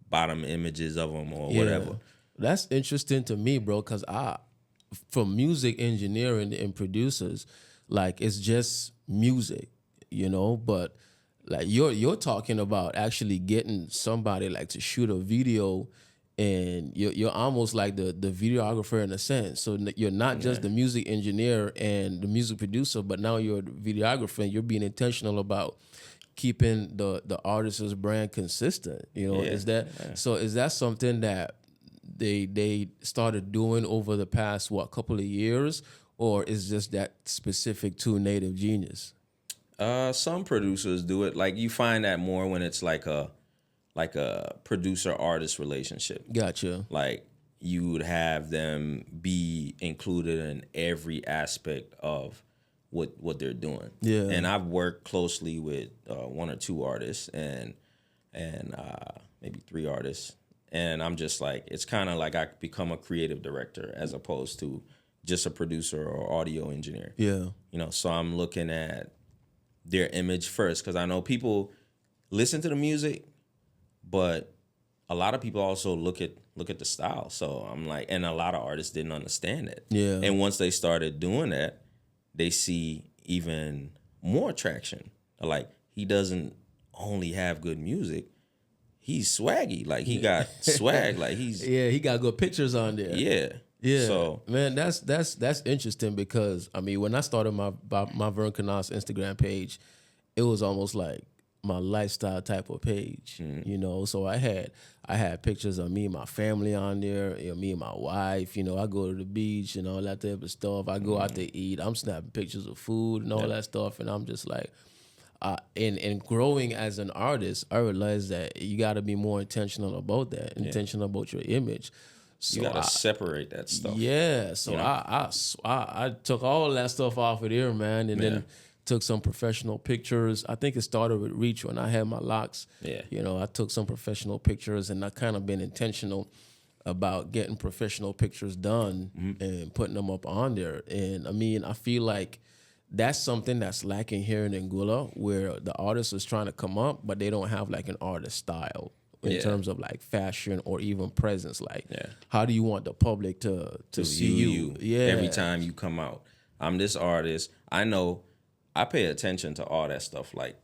bottom images of them or whatever. That's interesting to me, bro, because from music engineering and producers, like, it's just music, but like you're talking about actually getting somebody like to shoot a video, and you're almost like the videographer in a sense. So you're not just the music engineer and the music producer, but now you're the videographer, and you're being intentional about keeping the artist's brand consistent. Is that something that they started doing over the past couple of years, or is just that specific to Native Genius? Some producers do it. Like, you find that more when it's like a producer artist relationship. Gotcha. Like, you would have them be included in every aspect of what they're doing. Yeah. And I've worked closely with 1 or 2 artists and maybe 3 artists. And I'm just like, it's kind of like I become a creative director as opposed to just a producer or audio engineer. Yeah. So I'm looking at their image first, because I know people listen to the music, but a lot of people also look at the style. So I'm like, and a lot of artists didn't understand it. Yeah. And once they started doing that, they see even more traction. Like, he doesn't only have good music, he's swaggy. Like, he got swag. Like, he's he got good pictures on there. Yeah. Yeah. So, man, that's interesting, because I mean, when I started my Vern Kanas Instagram page, it was almost like my lifestyle type of page. So I had pictures of me and my family on there, me and my wife. I go to the beach and all that type of stuff. I go out to eat. I'm snapping pictures of food and all that stuff, and I'm just like, and growing as an artist, I realized that you got to be more intentional about that, intentional about your image. So you gotta separate that stuff. Yeah. So I took all that stuff off of there, man, and then took some professional pictures. I think it started with Reach when I had my locks. Yeah. I took some professional pictures, and I kind of been intentional about getting professional pictures done and putting them up on there. And I mean, I feel like that's something that's lacking here in Anguilla, where the artist is trying to come up, but they don't have like an artist style in terms of like fashion or even presence. Like, how do you want the public to see you? Every time you come out. I'm this artist. I know I pay attention to all that stuff. Like,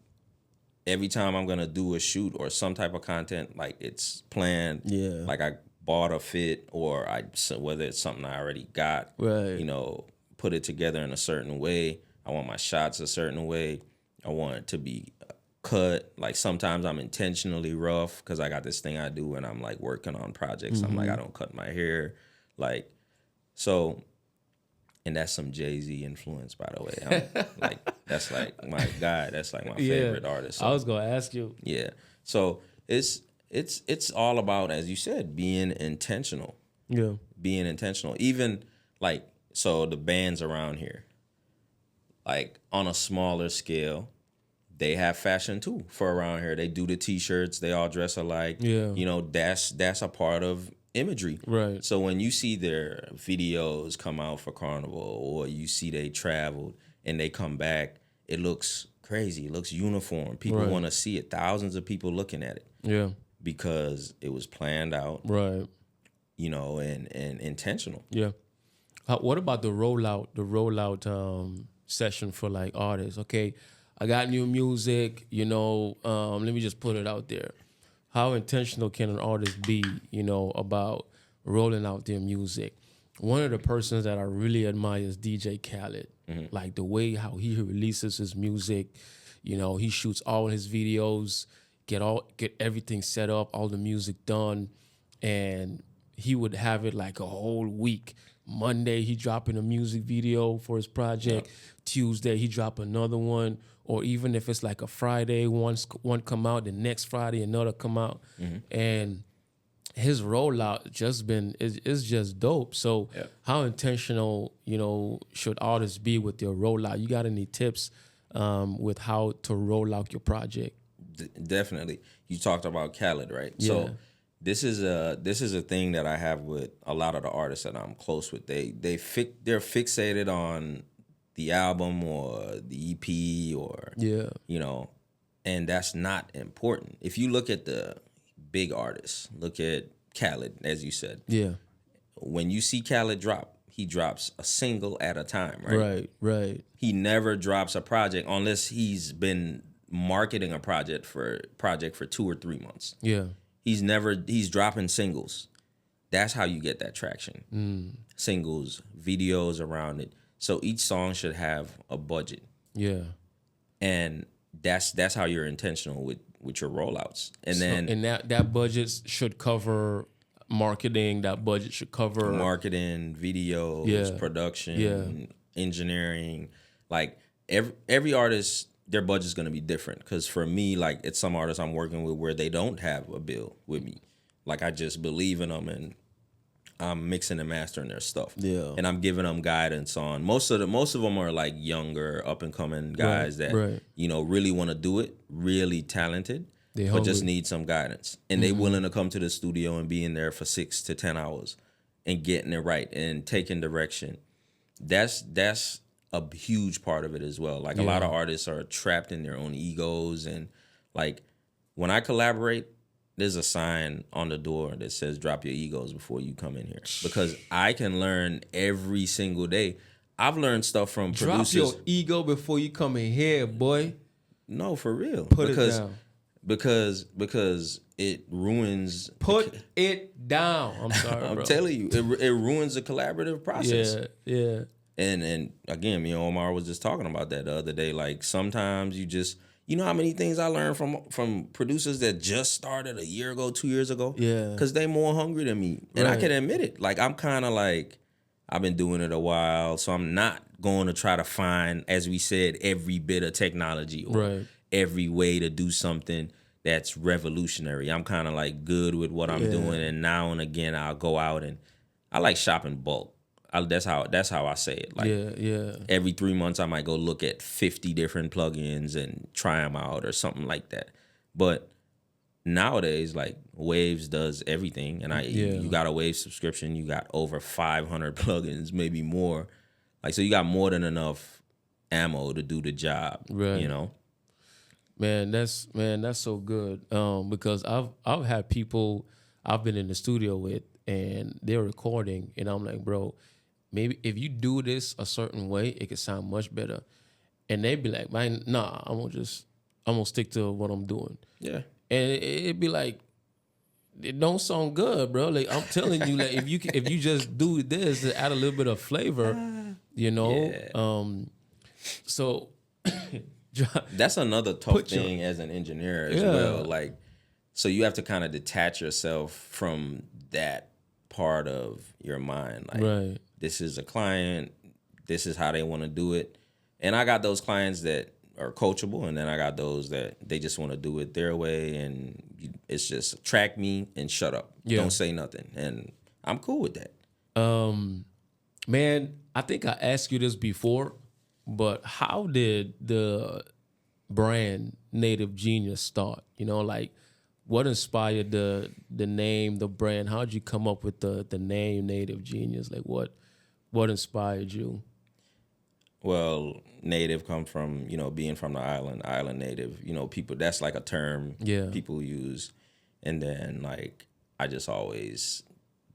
every time I'm gonna do a shoot or some type of content, like, it's planned. Yeah. Like, I bought a fit, or whether it's something I already got. Right. Put it together in a certain way. I want my shots a certain way. I want it to be cut. Like, sometimes I'm intentionally rough because I got this thing I do when I'm like working on projects. I'm like, I don't cut my hair. Like, so, and that's some Jay-Z influence, by the way. I'm like, that's like my guy. That's like my favorite artist. So, I was gonna ask you. Yeah. So it's all about, as you said, being intentional. Yeah. Being intentional. Even like, so the bands around here, like, on a smaller scale, they have fashion too for around here. They do the t-shirts, they all dress alike. Yeah. You know, that's a part of imagery. Right. So when you see their videos come out for Carnival, or you see they traveled and they come back, it looks crazy. It looks uniform. People Right. want to see it. Thousands of people looking at it Yeah. because it was planned out, Right. you know, and intentional. Yeah. What about the rollout? The rollout session for like artists. Okay, I got new music. You know, let me just put it out there. How intentional can an artist be? You know, about rolling out their music. One of the persons that I really admire is DJ Khaled. Like the way how he releases his music. You know, he shoots all his videos, get everything set up, all the music done, and he would have it like a whole week. Monday he dropping a music video for his project. Tuesday he drop another one, or even if it's like a Friday, one come out, the next Friday another come out, and his rollout is just dope. So how intentional, you know, should artists be with their rollout? You got any tips with how to roll out your project? Definitely. You talked about Khaled, right? Yeah. So this is a thing that I have with a lot of the artists that I'm close with. They're fixated on the album or the EP or you know, and that's not important. If you look at the big artists, look at Khaled, as you said. Yeah. When you see Khaled drop, he drops a single at a time, right? Right, right. He never drops a project unless he's been marketing a project for 2 or 3 months. Yeah. He's dropping singles. That's how you get that traction. Singles, videos around it. So each song should have a budget. Yeah. And that's how you're intentional with your rollouts. And then and that budget should cover marketing, that budget should cover marketing, videos, production, engineering. Like every artist, their budget's gonna be different. Because for me, like it's some artists I'm working with where they don't have a bill with me. Like I just believe in them and I'm mixing and mastering their stuff. Yeah. And I'm giving them guidance on most of them are like younger, up and coming guys that you know really want to do it, really talented, but just need some guidance. And they willing to come to the studio and be in there for 6 to 10 hours and getting it right and taking direction. That's a huge part of it as well. Like a lot of artists are trapped in their own egos, and like when I collaborate, there's a sign on the door that says drop your egos before you come in here, because I can learn every single day. I've learned stuff from producers. Drop your ego before you come in here, boy. No, for real. Put it down. Because it ruins. Put it down. I'm sorry, I'm bro. telling you, it ruins the collaborative process. Yeah. And again, me and Omar was just talking about that the other day. Like sometimes you know how many things I learned from producers that just started a year ago, 2 years ago? Yeah. Because they more hungry than me. And I can admit it. Like I'm kind of like, I've been doing it a while, so I'm not going to try to find, as we said, every bit of technology or every way to do something that's revolutionary. I'm kind of like good with what I'm doing, and now and again I'll go out and I like shopping bulk. That's how I say it. Like every 3 months I might go look at 50 different plugins and try them out or something like that. But nowadays, like Waves does everything, and you got a Wave subscription. You got over 500 plugins, maybe more. Like so, you got more than enough ammo to do the job. Right. You know. Man, that's so good. Because I've had people I've been in the studio with, and they're recording, and I'm like, bro, maybe if you do this a certain way, it could sound much better. And they'd be like, man, nah, I'm gonna stick to what I'm doing. Yeah. And it'd be like, it don't sound good, bro. Like I'm telling you, like if you just do this to add a little bit of flavor, you know. Yeah. So that's another tough thing as an engineer as well. Like, so you have to kind of detach yourself from that part of your mind. Like, this is a client. This is how they want to do it. And I got those clients that are coachable, and then I got those that they just want to do it their way, and it's just track me and shut up. Don't say nothing. And I'm cool with that. Man, I think I asked you this before, but how did the brand Native Genius start? You know, like what inspired the name, the brand? How'd you come up with the name Native Genius? Like what inspired you? Well, native come from, being from the island native, people, that's like a term Yeah. people use. And then like, I just always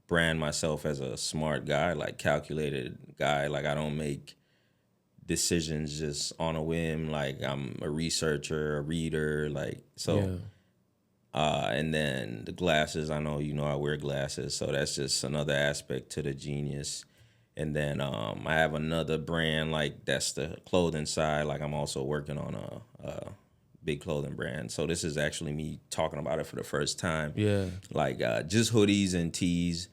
brand myself as a smart guy, like calculated guy. Like I don't make decisions just on a whim. Like I'm a researcher, a reader, like, so. Yeah. And then the glasses, I know, I wear glasses. So that's just another aspect to the genius. And then I have another brand, like that's the clothing side. Like I'm also working on a big clothing brand. So this is actually me talking about it for the first time. Yeah. Like just hoodies and tees.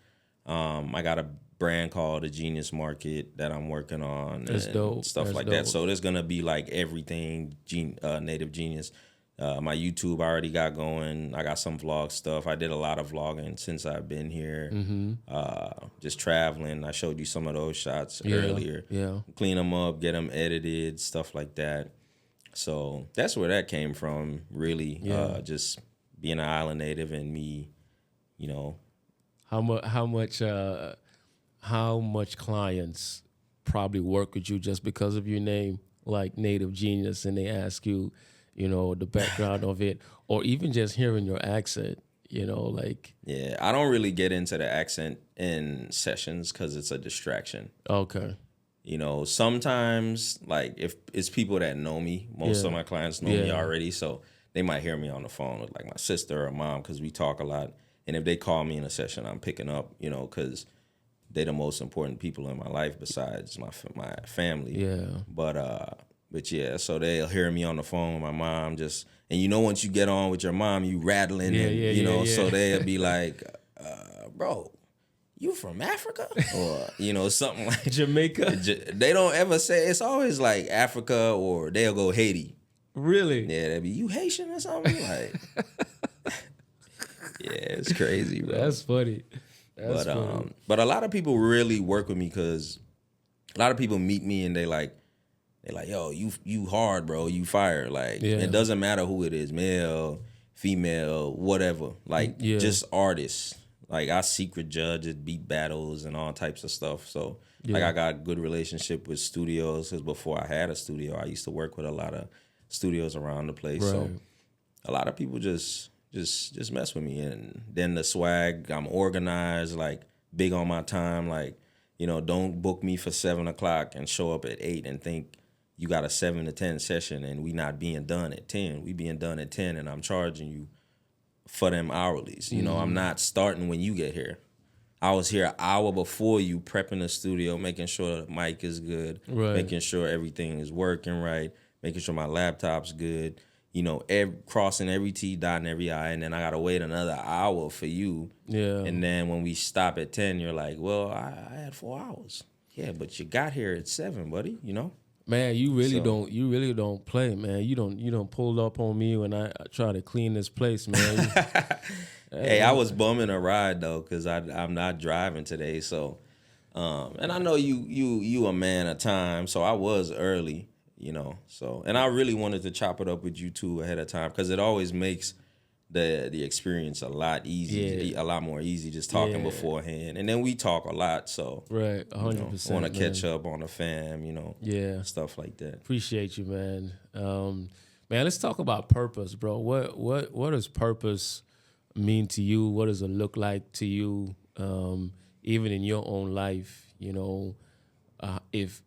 I got a brand called the Genius Market that I'm working on. That's and dope. Stuff That's like dope. that. So there's gonna be like everything Native Genius. My YouTube I already got going. I got some vlog stuff. I did a lot of vlogging since I've been here. Just traveling. I showed you some of those shots earlier. Yeah. Clean them up, get them edited, stuff like that. So that's where that came from, really. Yeah. Just being an island native and me, How much clients probably work with you just because of your name, like Native Genius, and they ask you, the background of it, or even just hearing your accent, like. Yeah, I don't really get into the accent in sessions because it's a distraction. Okay. Sometimes, like, if it's people that know me, most of my clients know me Yeah. already, so they might hear me on the phone with, like, my sister or mom because we talk a lot. And if they call me in a session, I'm picking up, because they're the most important people in my life besides my family. Yeah. But yeah, so they'll hear me on the phone with my mom and once you get on with your mom, you rattling and, so they'll be like, bro, you from Africa? Or, something like Jamaica? They don't ever say, it's always like Africa or they'll go Haiti. Really? Yeah, they'll be, you Haitian or something? Like, yeah, it's crazy, bro. That's funny. Funny. But a lot of people really work with me because a lot of people meet me and they're like, yo, you hard, bro. You fire. Like, It doesn't matter who it is, male, female, whatever. Like, just artists. Like, I secret judge at beat battles and all types of stuff. So, like, I got a good relationship with studios because before I had a studio, I used to work with a lot of studios around the place. Right. So, a lot of people just mess with me. And then the swag, I'm organized, like, big on my time. Like, don't book me for 7 o'clock and show up at 8 and think you got a 7 to 10 session and we not being done at 10. We being done at 10 and I'm charging you for them hourlies. I'm not starting when you get here. I was here an hour before you, prepping the studio, making sure the mic is good, making sure everything is working right, making sure my laptop's good, crossing every T, dotting every I, and then I got to wait another hour for you. Yeah. And then when we stop at 10, you're like, well, I had 4 hours. Yeah, but you got here at 7, buddy, Man, you really don't play, man. You don't pull up on me when I try to clean this place, man. Hey, I was bumming a ride though, cause I'm not driving today. So, and I know you a man of time, so I was early, So, and I really wanted to chop it up with you too ahead of time, cause it always makes the experience a lot easier, a lot more easy just talking beforehand, and then we talk a lot. So, right, 100%. Want to catch up on the fam, stuff like that. Appreciate you, man. Man, let's talk about purpose, bro. What does purpose mean to you? What does it look like to you, even in your own life? If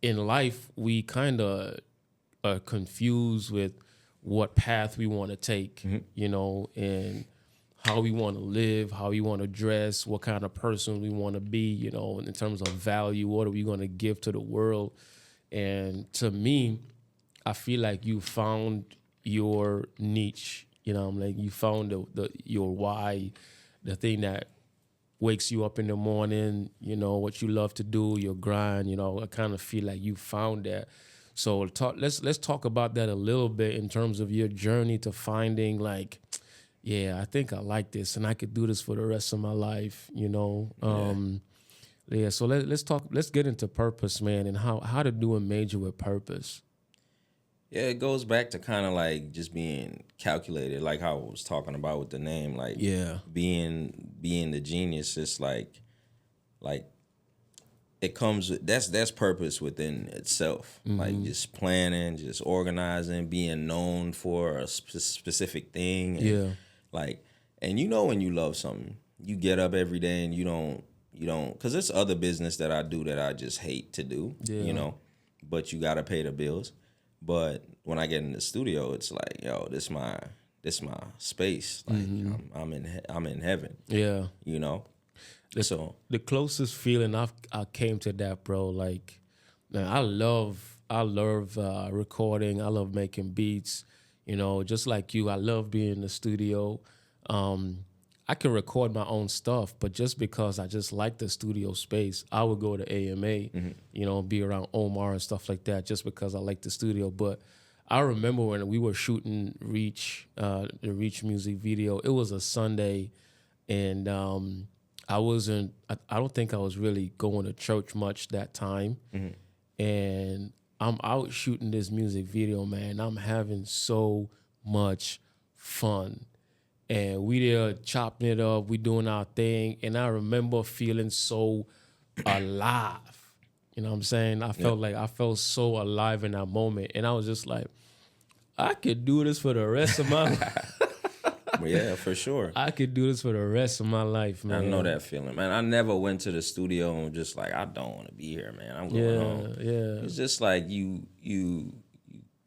in life we kind of are confused with what path we want to take, and how we want to live, how we want to dress, what kind of person we want to be, in terms of value, what are we going to give to the world? And to me, I feel like you found your niche, like you found your why, the thing that wakes you up in the morning, what you love to do, your grind, I kind of feel like you found that. So let's talk about that a little bit in terms of your journey to finding like, yeah, I think I like this and I could do this for the rest of my life, So let's get into purpose, man, and how to do a major with purpose. Yeah, it goes back to kind of like just being calculated, like how I was talking about with the name, like Yeah. being the genius. It's like it comes with that's purpose within itself. Like just planning, just organizing, being known for a specific thing, and Yeah. like and you know when you love something, you get up every day and you don't because there's other business that I do that I just hate to do, Yeah. but you gotta pay the bills. But when I get in the studio, it's like, yo, this my space. Like I'm in heaven, Yeah. you know. So The closest feeling I came to that, bro. Like, man, I love recording. I love making beats. Just like you, I love being in the studio. Um, I can record my own stuff, but just because I just like the studio space, I would go to AMA. Be around Omar and stuff like that, just because I like the studio. But I remember when we were shooting the Reach music video. It was a Sunday, and I don't think I was really going to church much that time. And I'm out shooting this music video, man. I'm having so much fun. And we there chopping it up, we doing our thing. And I remember feeling so alive. You know what I'm saying? I felt so alive in that moment. And I was just like, I could do this for the rest of my life. yeah, for sure. I could do this for the rest of my life, I man. know that feeling, man. I never went to the studio and just like I don't want to be here, man. I'm going home. Yeah. It's just like you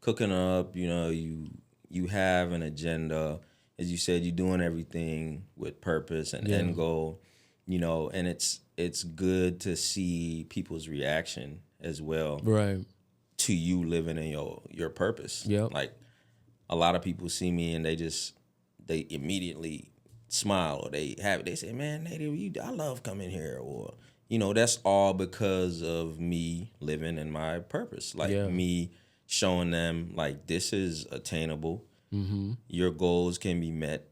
cooking up, you have an agenda. As you said, you're doing everything with purpose and end goal, and it's good to see people's reaction as well Right. to you living in your purpose. Yep. Like a lot of people see me and they immediately smile or they say, man, Native, I love coming here, or that's all because of me living in my purpose, like me showing them like this is attainable. Your goals can be met.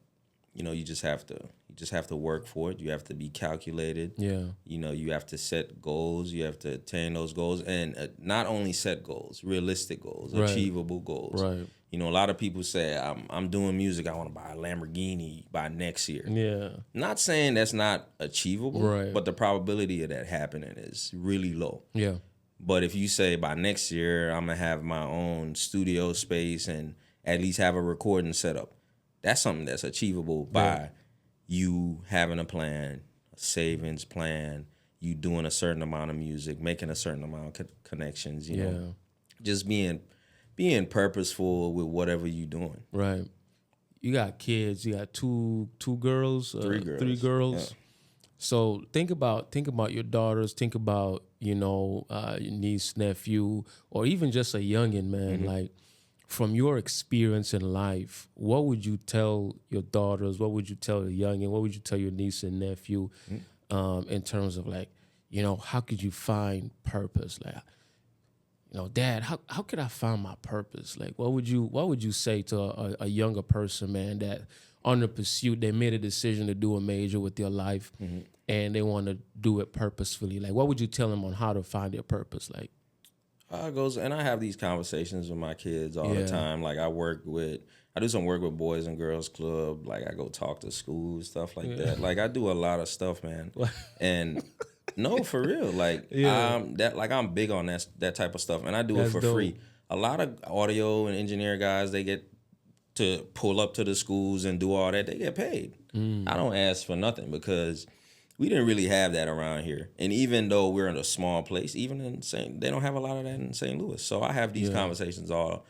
You just have to work for it. You have to be calculated. Yeah. You have to set goals. You have to attain those goals, and not only set goals, realistic goals, Right. achievable goals. Right. A lot of people say I'm doing music. I want to buy a Lamborghini by next year. Yeah. Not saying that's not achievable, Right. but the probability of that happening is really low. Yeah. But if you say by next year I'm gonna have my own studio space and at least have a recording setup, that's something that's achievable by you having a plan, a savings plan, you doing a certain amount of music, making a certain amount of connections. Just being purposeful with whatever you're doing. Right. You got kids. You got two girls, Three girls. three girls. Yeah. So think about your daughters. Think about your niece, nephew, or even just a youngin, man. Like, from your experience in life, what would you tell your daughters? What would you tell the youngin? What would you tell your niece and nephew, in terms of like, how could you find purpose? Like, Dad, how could I find my purpose? Like, what would you say to a younger person, man, that on the pursuit, they made a decision to do a major with their life, and they want to do it purposefully? Like, what would you tell them on how to find their purpose? Like, And I have these conversations with my kids all the time. Like I do some work with Boys and Girls Club. Like I go talk to schools, stuff like that. Like I do a lot of stuff, man. And no, for real. Like I'm big on that type of stuff, and I do it for free. A lot of audio and engineer guys, they get to pull up to the schools and do all that. They get paid. I don't ask for nothing because we didn't really have that around here. And even though we're in a small place, even in they don't have a lot of that in St. Louis. So I have these conversations all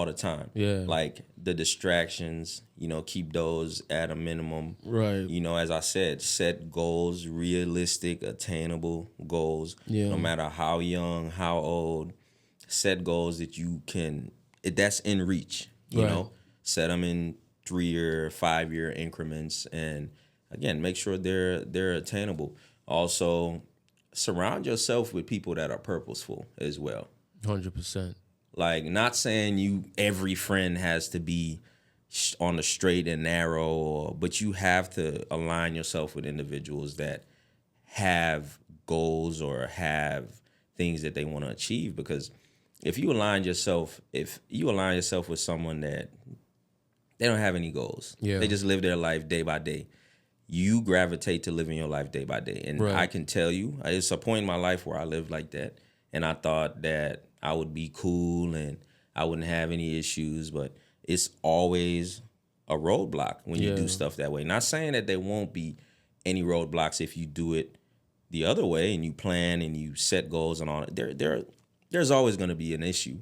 the time. Yeah. Like the distractions, keep those at a minimum. right. As I said, set goals, realistic, attainable goals. Yeah. No matter how young, how old, set goals that that's in reach. Right. Set them in 3-year, 5-year increments, and again, make sure they're attainable. Also, surround yourself with people that are purposeful as well. 100%. Like, not saying every friend has to be on the straight and narrow, but you have to align yourself with individuals that have goals or have things that they want to achieve, because if you align yourself with someone that they don't have any goals, Yeah. they just live their life day by day, you gravitate to living your life day by day. And Right. I can tell you, it's a point in my life where I lived like that, and I thought that I would be cool and I wouldn't have any issues, but it's always a roadblock when you do Yeah. stuff that way. Not saying that there won't be any roadblocks if you do it the other way and you plan and you set goals and all that. There's always going to be an issue.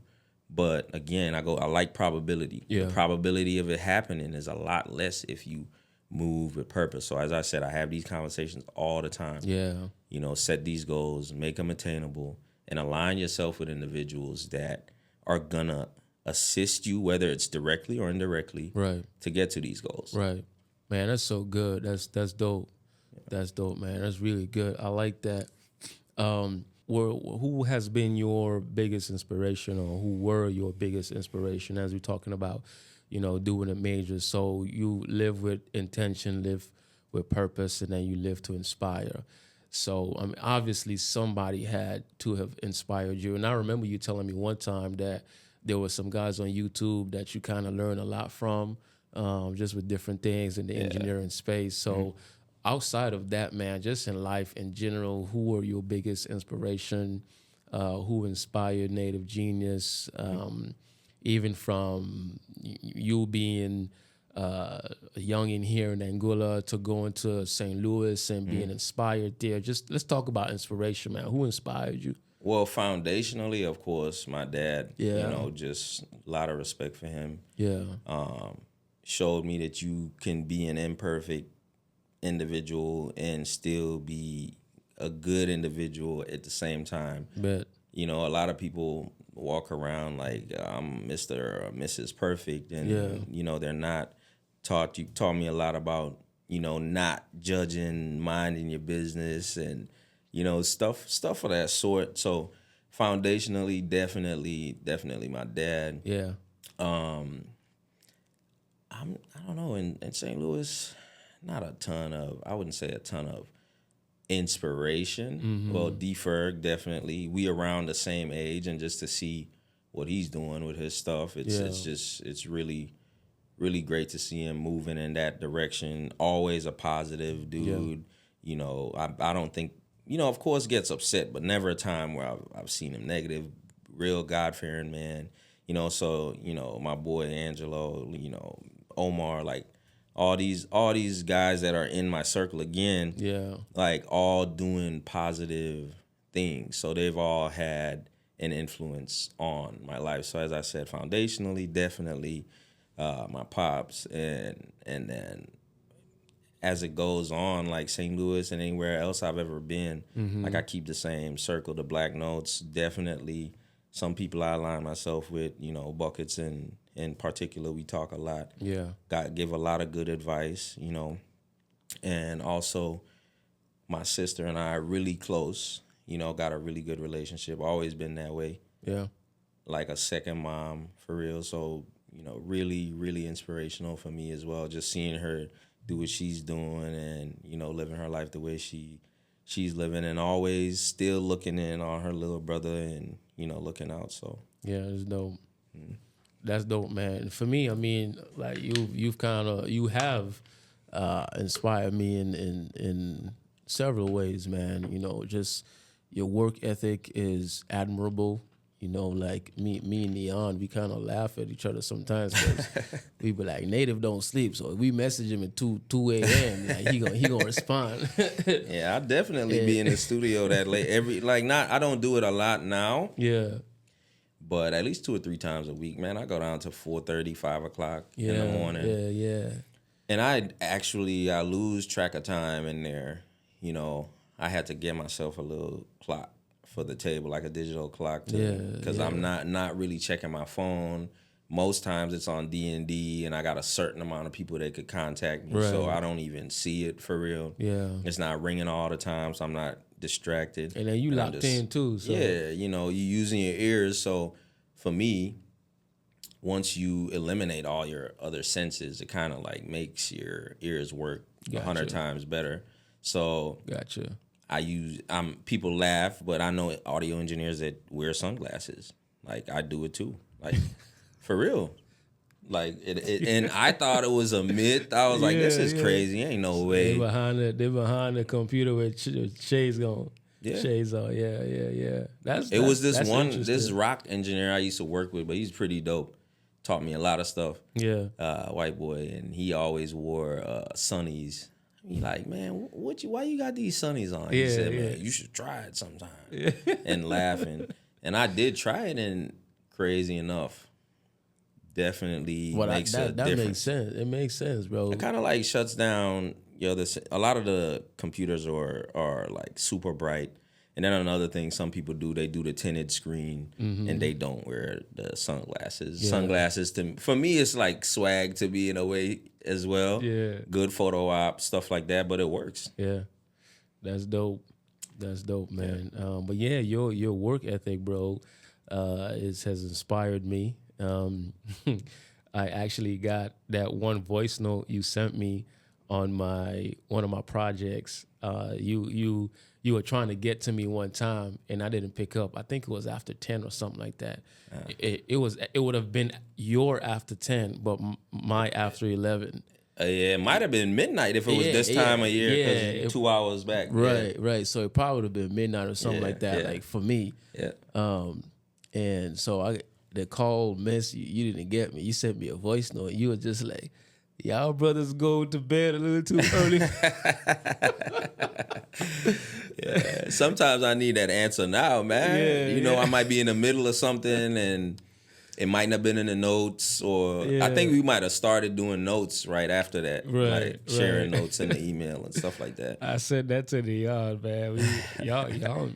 But again, I like probability. Yeah. The probability of it happening is a lot less if you move with purpose. So as I said, I have these conversations all the time. Yeah. You know, set these goals, make them attainable, and align yourself with individuals that are gonna assist you, whether it's directly or indirectly, Right. to get to these goals. Right. Man, that's so good. That's dope. That's dope, man. That's really good. I like that. Who has been your biggest inspiration, or who were your biggest inspiration as we're talking about, doing a major? So you live with intention, live with purpose, and then you live to inspire. So I mean, obviously somebody had to have inspired you. And I remember you telling me one time that there were some guys on YouTube that you kind of learned a lot from, just with different things in the engineering space. So outside of that, man, just in life in general, who were your biggest inspiration? Who inspired Native Genius? Even from you being young in here in Angola to going to St. Louis and being inspired there. Just let's talk about inspiration, man. Who inspired you? Well, foundationally, of course, my dad. Yeah. Just a lot of respect for him. Yeah. Showed me that you can be an imperfect individual and still be a good individual at the same time. Bet. A lot of people walk around like I'm Mr. or Mrs. Perfect, and they're not taught. You taught me a lot about not judging, minding your business, and stuff of that sort. So foundationally, definitely my dad. Yeah. I don't know, in St. Louis, I wouldn't say a ton of inspiration. Mm-hmm. Well, D Ferg, definitely. We around the same age, and just to see what he's doing with his stuff, it's really, really great to see him moving in that direction. Always a positive dude. I don't think, of course gets upset, but never a time where I've seen him negative. Real God-fearing man. So, my boy Angelo, Omar, like all these guys that are in my circle again, like all doing positive things. So they've all had an influence on my life. So as I said, foundationally, definitely my pops, and then as it goes on, like St. Louis and anywhere else I've ever been, like I keep the same circle. The Black Notes, definitely some people I align myself with, Buckets in particular, we talk a lot. Yeah. Give a lot of good advice, and also my sister and I are really close, got a really good relationship, always been that way. Yeah. Like a second mom for real. So, really, really inspirational for me as well. Just seeing her do what she's doing and, living her life the way she's living, and always still looking in on her little brother and, looking out. So yeah, it's dope. That's dope, man. For me, I mean, like you have inspired me in several ways, man. Just your work ethic is admirable. Like me and Neon, we kind of laugh at each other sometimes because we be like, Native don't sleep, so if we message him at 2 a.m., like he gonna respond. Yeah, I definitely be in the studio that late. I don't do it a lot now. Yeah. But at least 2 or 3 times a week, man. I go down to 4:30, 5 o'clock in the morning. Yeah. And I lose track of time in there. I had to get myself a little clock for the table, like a digital clock, because I'm not really checking my phone. Most times it's on D&D, and I got a certain amount of people that could contact me, so I don't even see it for real. Yeah. It's not ringing all the time, so I'm not distracted. And then you locked in too. So. Yeah, you're using your ears. So for me, once you eliminate all your other senses, it kind of like makes your ears work 100 times better. So Gotcha. people laugh, but I know audio engineers that wear sunglasses. Like I do it too. Like for real. Like and I thought it was a myth. I was like, this is crazy. Ain't no way. They behind the computer with shades on. Yeah. Shades on. Yeah. It was this interesting. this rock engineer I used to work with, but he's pretty dope. Taught me a lot of stuff. Yeah. White boy, and he always wore sunnies. He like, man, why you got these sunnies on? He said, man, you should try it sometime. And laughing. And I did try it, and crazy enough, definitely makes a difference. That makes sense. It makes sense, bro. It kind of like shuts down a lot of the computers are like super bright. And then another thing some people do, they do the tinted screen and they don't wear the sunglasses. Yeah. Sunglasses, for me, it's like swag to be in a way as well. Yeah. Good photo op, stuff like that, but it works. Yeah. That's dope. That's dope, man. But yeah, your work ethic, bro, has inspired me. I actually got that one voice note you sent me on one of my projects. You were trying to get to me one time, and I didn't pick up. I think it was after 10 or something like that. It would have been your after 10, but my after 11. Yeah, it might have been midnight if it was this time of year, because 2 hours back. Right. So it probably would have been midnight or something like that, like for me. Yeah. And so the call missed you didn't get me. You sent me a voice note. You were just like, y'all brothers go to bed a little too early. Yeah. Sometimes I need that answer now, man. You know, I might be in the middle of something and it might not have been in the notes, or I think we might have started doing notes right after that. Like sharing notes in the email and stuff like that. I said that to the yard, man. Y'all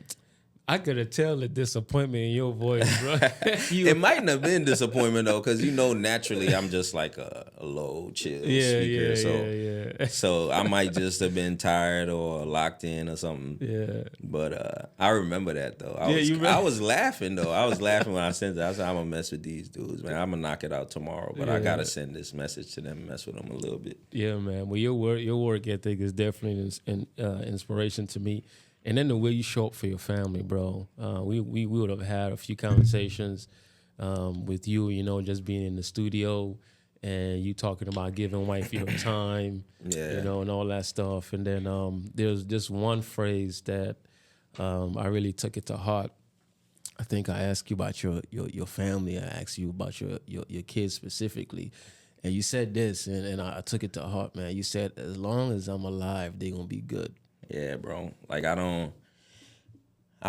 I could have tell the disappointment in your voice, bro. It mightn't have been disappointment though, because naturally I'm just like a low, chill speaker. So I might just have been tired or locked in or something. Yeah. But I remember that though. I was laughing though. I was laughing when I sent it. I said, I'm gonna mess with these dudes, man. I'm gonna knock it out tomorrow. But I gotta send this message to them and mess with them a little bit. Yeah, man. Well, your work ethic is definitely an inspiration to me. And then the way you show up for your family, bro. We would have had a few conversations with you, just being in the studio and you talking about giving wife your time, and all that stuff. And then there's just one phrase that I really took it to heart. I think I asked you about your family. I asked you about your kids specifically. And you said this, and I took it to heart, man. You said, as long as I'm alive, they're going to be good. Yeah, bro. Like, I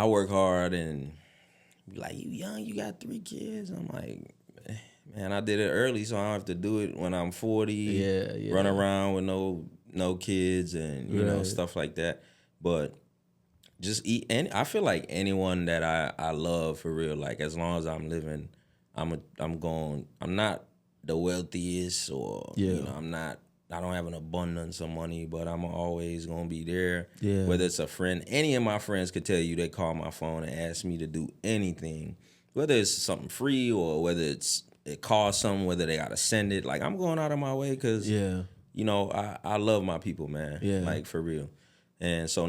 work hard and be like, you young, you got 3 kids. I'm like, man, I did it early, so I don't have to do it when I'm 40. Run around with no kids and, you know, stuff like that. But just eat. And I feel like anyone that I love for real, like, as long as I'm living, I'm not the wealthiest or, I don't have an abundance of money, but I'm always going to be there. Yeah. Whether it's a friend, any of my friends could tell you they call my phone and ask me to do anything, whether it's something free or whether it costs something, whether they got to send it. Like, I'm going out of my way because, I love my people, man. Yeah. Like, for real. And so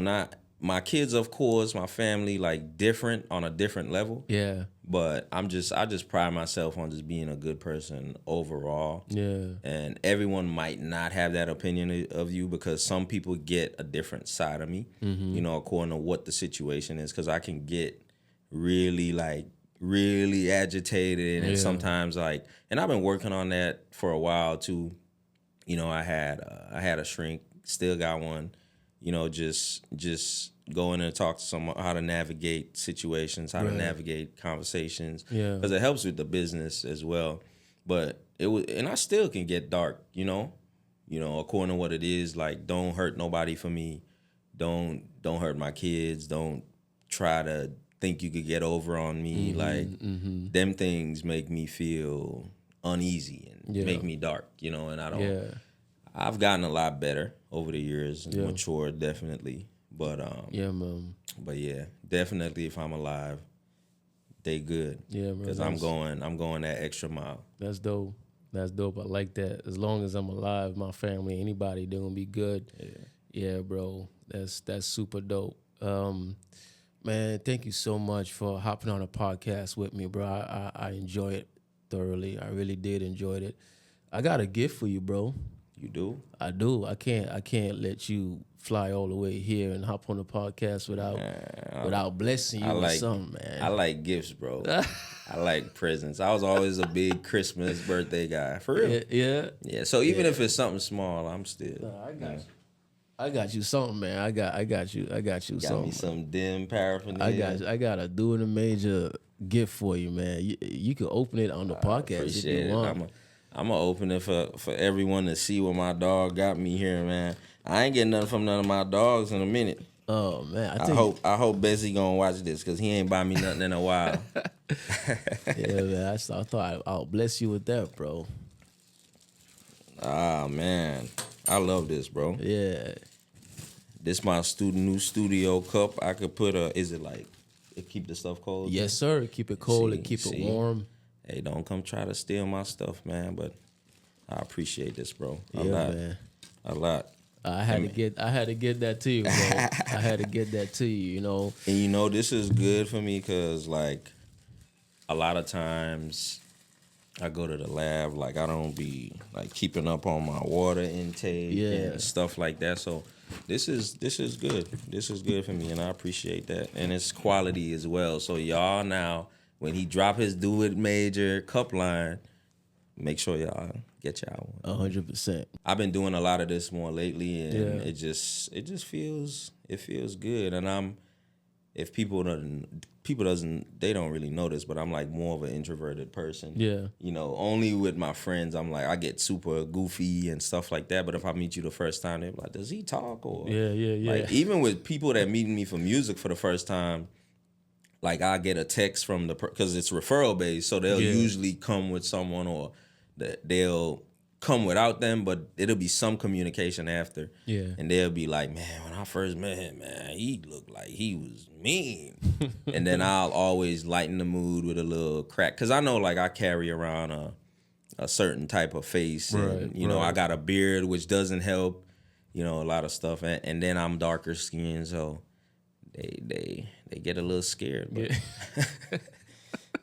my kids, of course, my family, like, different on a different level. Yeah. But I just pride myself on just being a good person overall. Yeah. And everyone might not have that opinion of you because some people get a different side of me, according to what the situation is. Because I can get really agitated and sometimes and I've been working on that for a while too. I had a shrink, still got one. Just go in and talk to someone, how to navigate situations, how to navigate conversations. Yeah. Because it helps with the business as well. But and I still can get dark, according to what it is. Like, don't hurt nobody for me. Don't hurt my kids. Don't try to think you could get over on me. Them things make me feel uneasy and make me dark, and I don't. Yeah. I've gotten a lot better over the years, matured definitely. But man. But yeah, definitely if I'm alive, they good. Yeah, man. Because I'm going that extra mile. That's dope. That's dope. I like that. As long as I'm alive, my family, anybody, they're gonna be good. Yeah, bro. That's super dope. Man, thank you so much for hopping on a podcast with me, bro. I enjoy it thoroughly. I really did enjoy it. I got a gift for you, bro. You do? I do. I can't let you fly all the way here and hop on the podcast without blessing you with something, man. I like gifts, bro. I like presents. I was always a big Christmas birthday guy. For real. Yeah. So even if it's something small, I'm still. I got you something, man. I got you Got something. me some dim paraphernalia. I got a doing a major gift for you, man. You can open it on the podcast if you want. I'm gonna open it for everyone to see what my dog got me here, man. I ain't getting nothing from none of my dogs in a minute. Oh man, I hope Bessie gonna watch this because he ain't buy me nothing in a while. Yeah, man. I thought I'll bless you with that, bro. Ah man, I love this, bro. Yeah. This my new studio cup. I could put is it like it keep the stuff cold? Yes, sir. Keep it cold and keep it warm. Hey, don't come try to steal my stuff, man. But I appreciate this, bro. Man. A lot. I had to get that to you, bro. I had to get that to you, you know. And this is good for me because like a lot of times I go to the lab, like I don't be like keeping up on my water intake and stuff like that. So this is good. This is good for me, and I appreciate that. And it's quality as well. So y'all now, when he drop his Do It Major cup line, make sure y'all get y'all one. 100%. I've been doing a lot of this more lately, and it just feels good. And if people don't really notice, but I'm like more of an introverted person. Yeah. Only with my friends, I'm like, I get super goofy and stuff like that. But if I meet you the first time, they're like, does he talk? Or Yeah. Like even with people that meet me for music for the first time, like I get a text from because it's referral based, so they'll usually come with someone or they'll come without them, but it'll be some communication after. Yeah. And they'll be like, man, when I first met him, man, he looked like he was mean. And then I'll always lighten the mood with a little crack. Because I know like I carry around a certain type of face. And, I got a beard, which doesn't help, a lot of stuff. And then I'm darker skinned, so they get a little scared. But,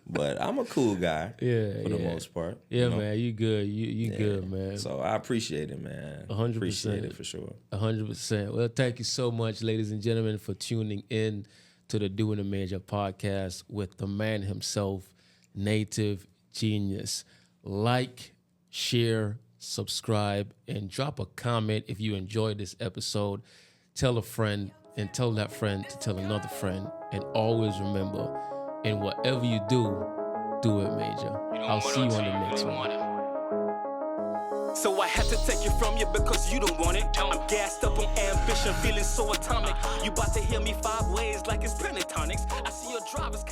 but I'm a cool guy for the most part. Yeah, man, you good. You good, man. So I appreciate it, man. 100%. Appreciate it for sure. 100%. Well, thank you so much, ladies and gentlemen, for tuning in to the Doing a Major podcast with the man himself, Native Genius. Like, share, subscribe, and drop a comment if you enjoyed this episode. Tell a friend and tell that friend to tell another friend. And always remember, in whatever you do it major. I'll see you on the next one. So I had to take it from you because you don't want it. I'm gassed up on ambition, feeling so atomic. You about to hear me 5 ways like it's pentatonics. I see your drivers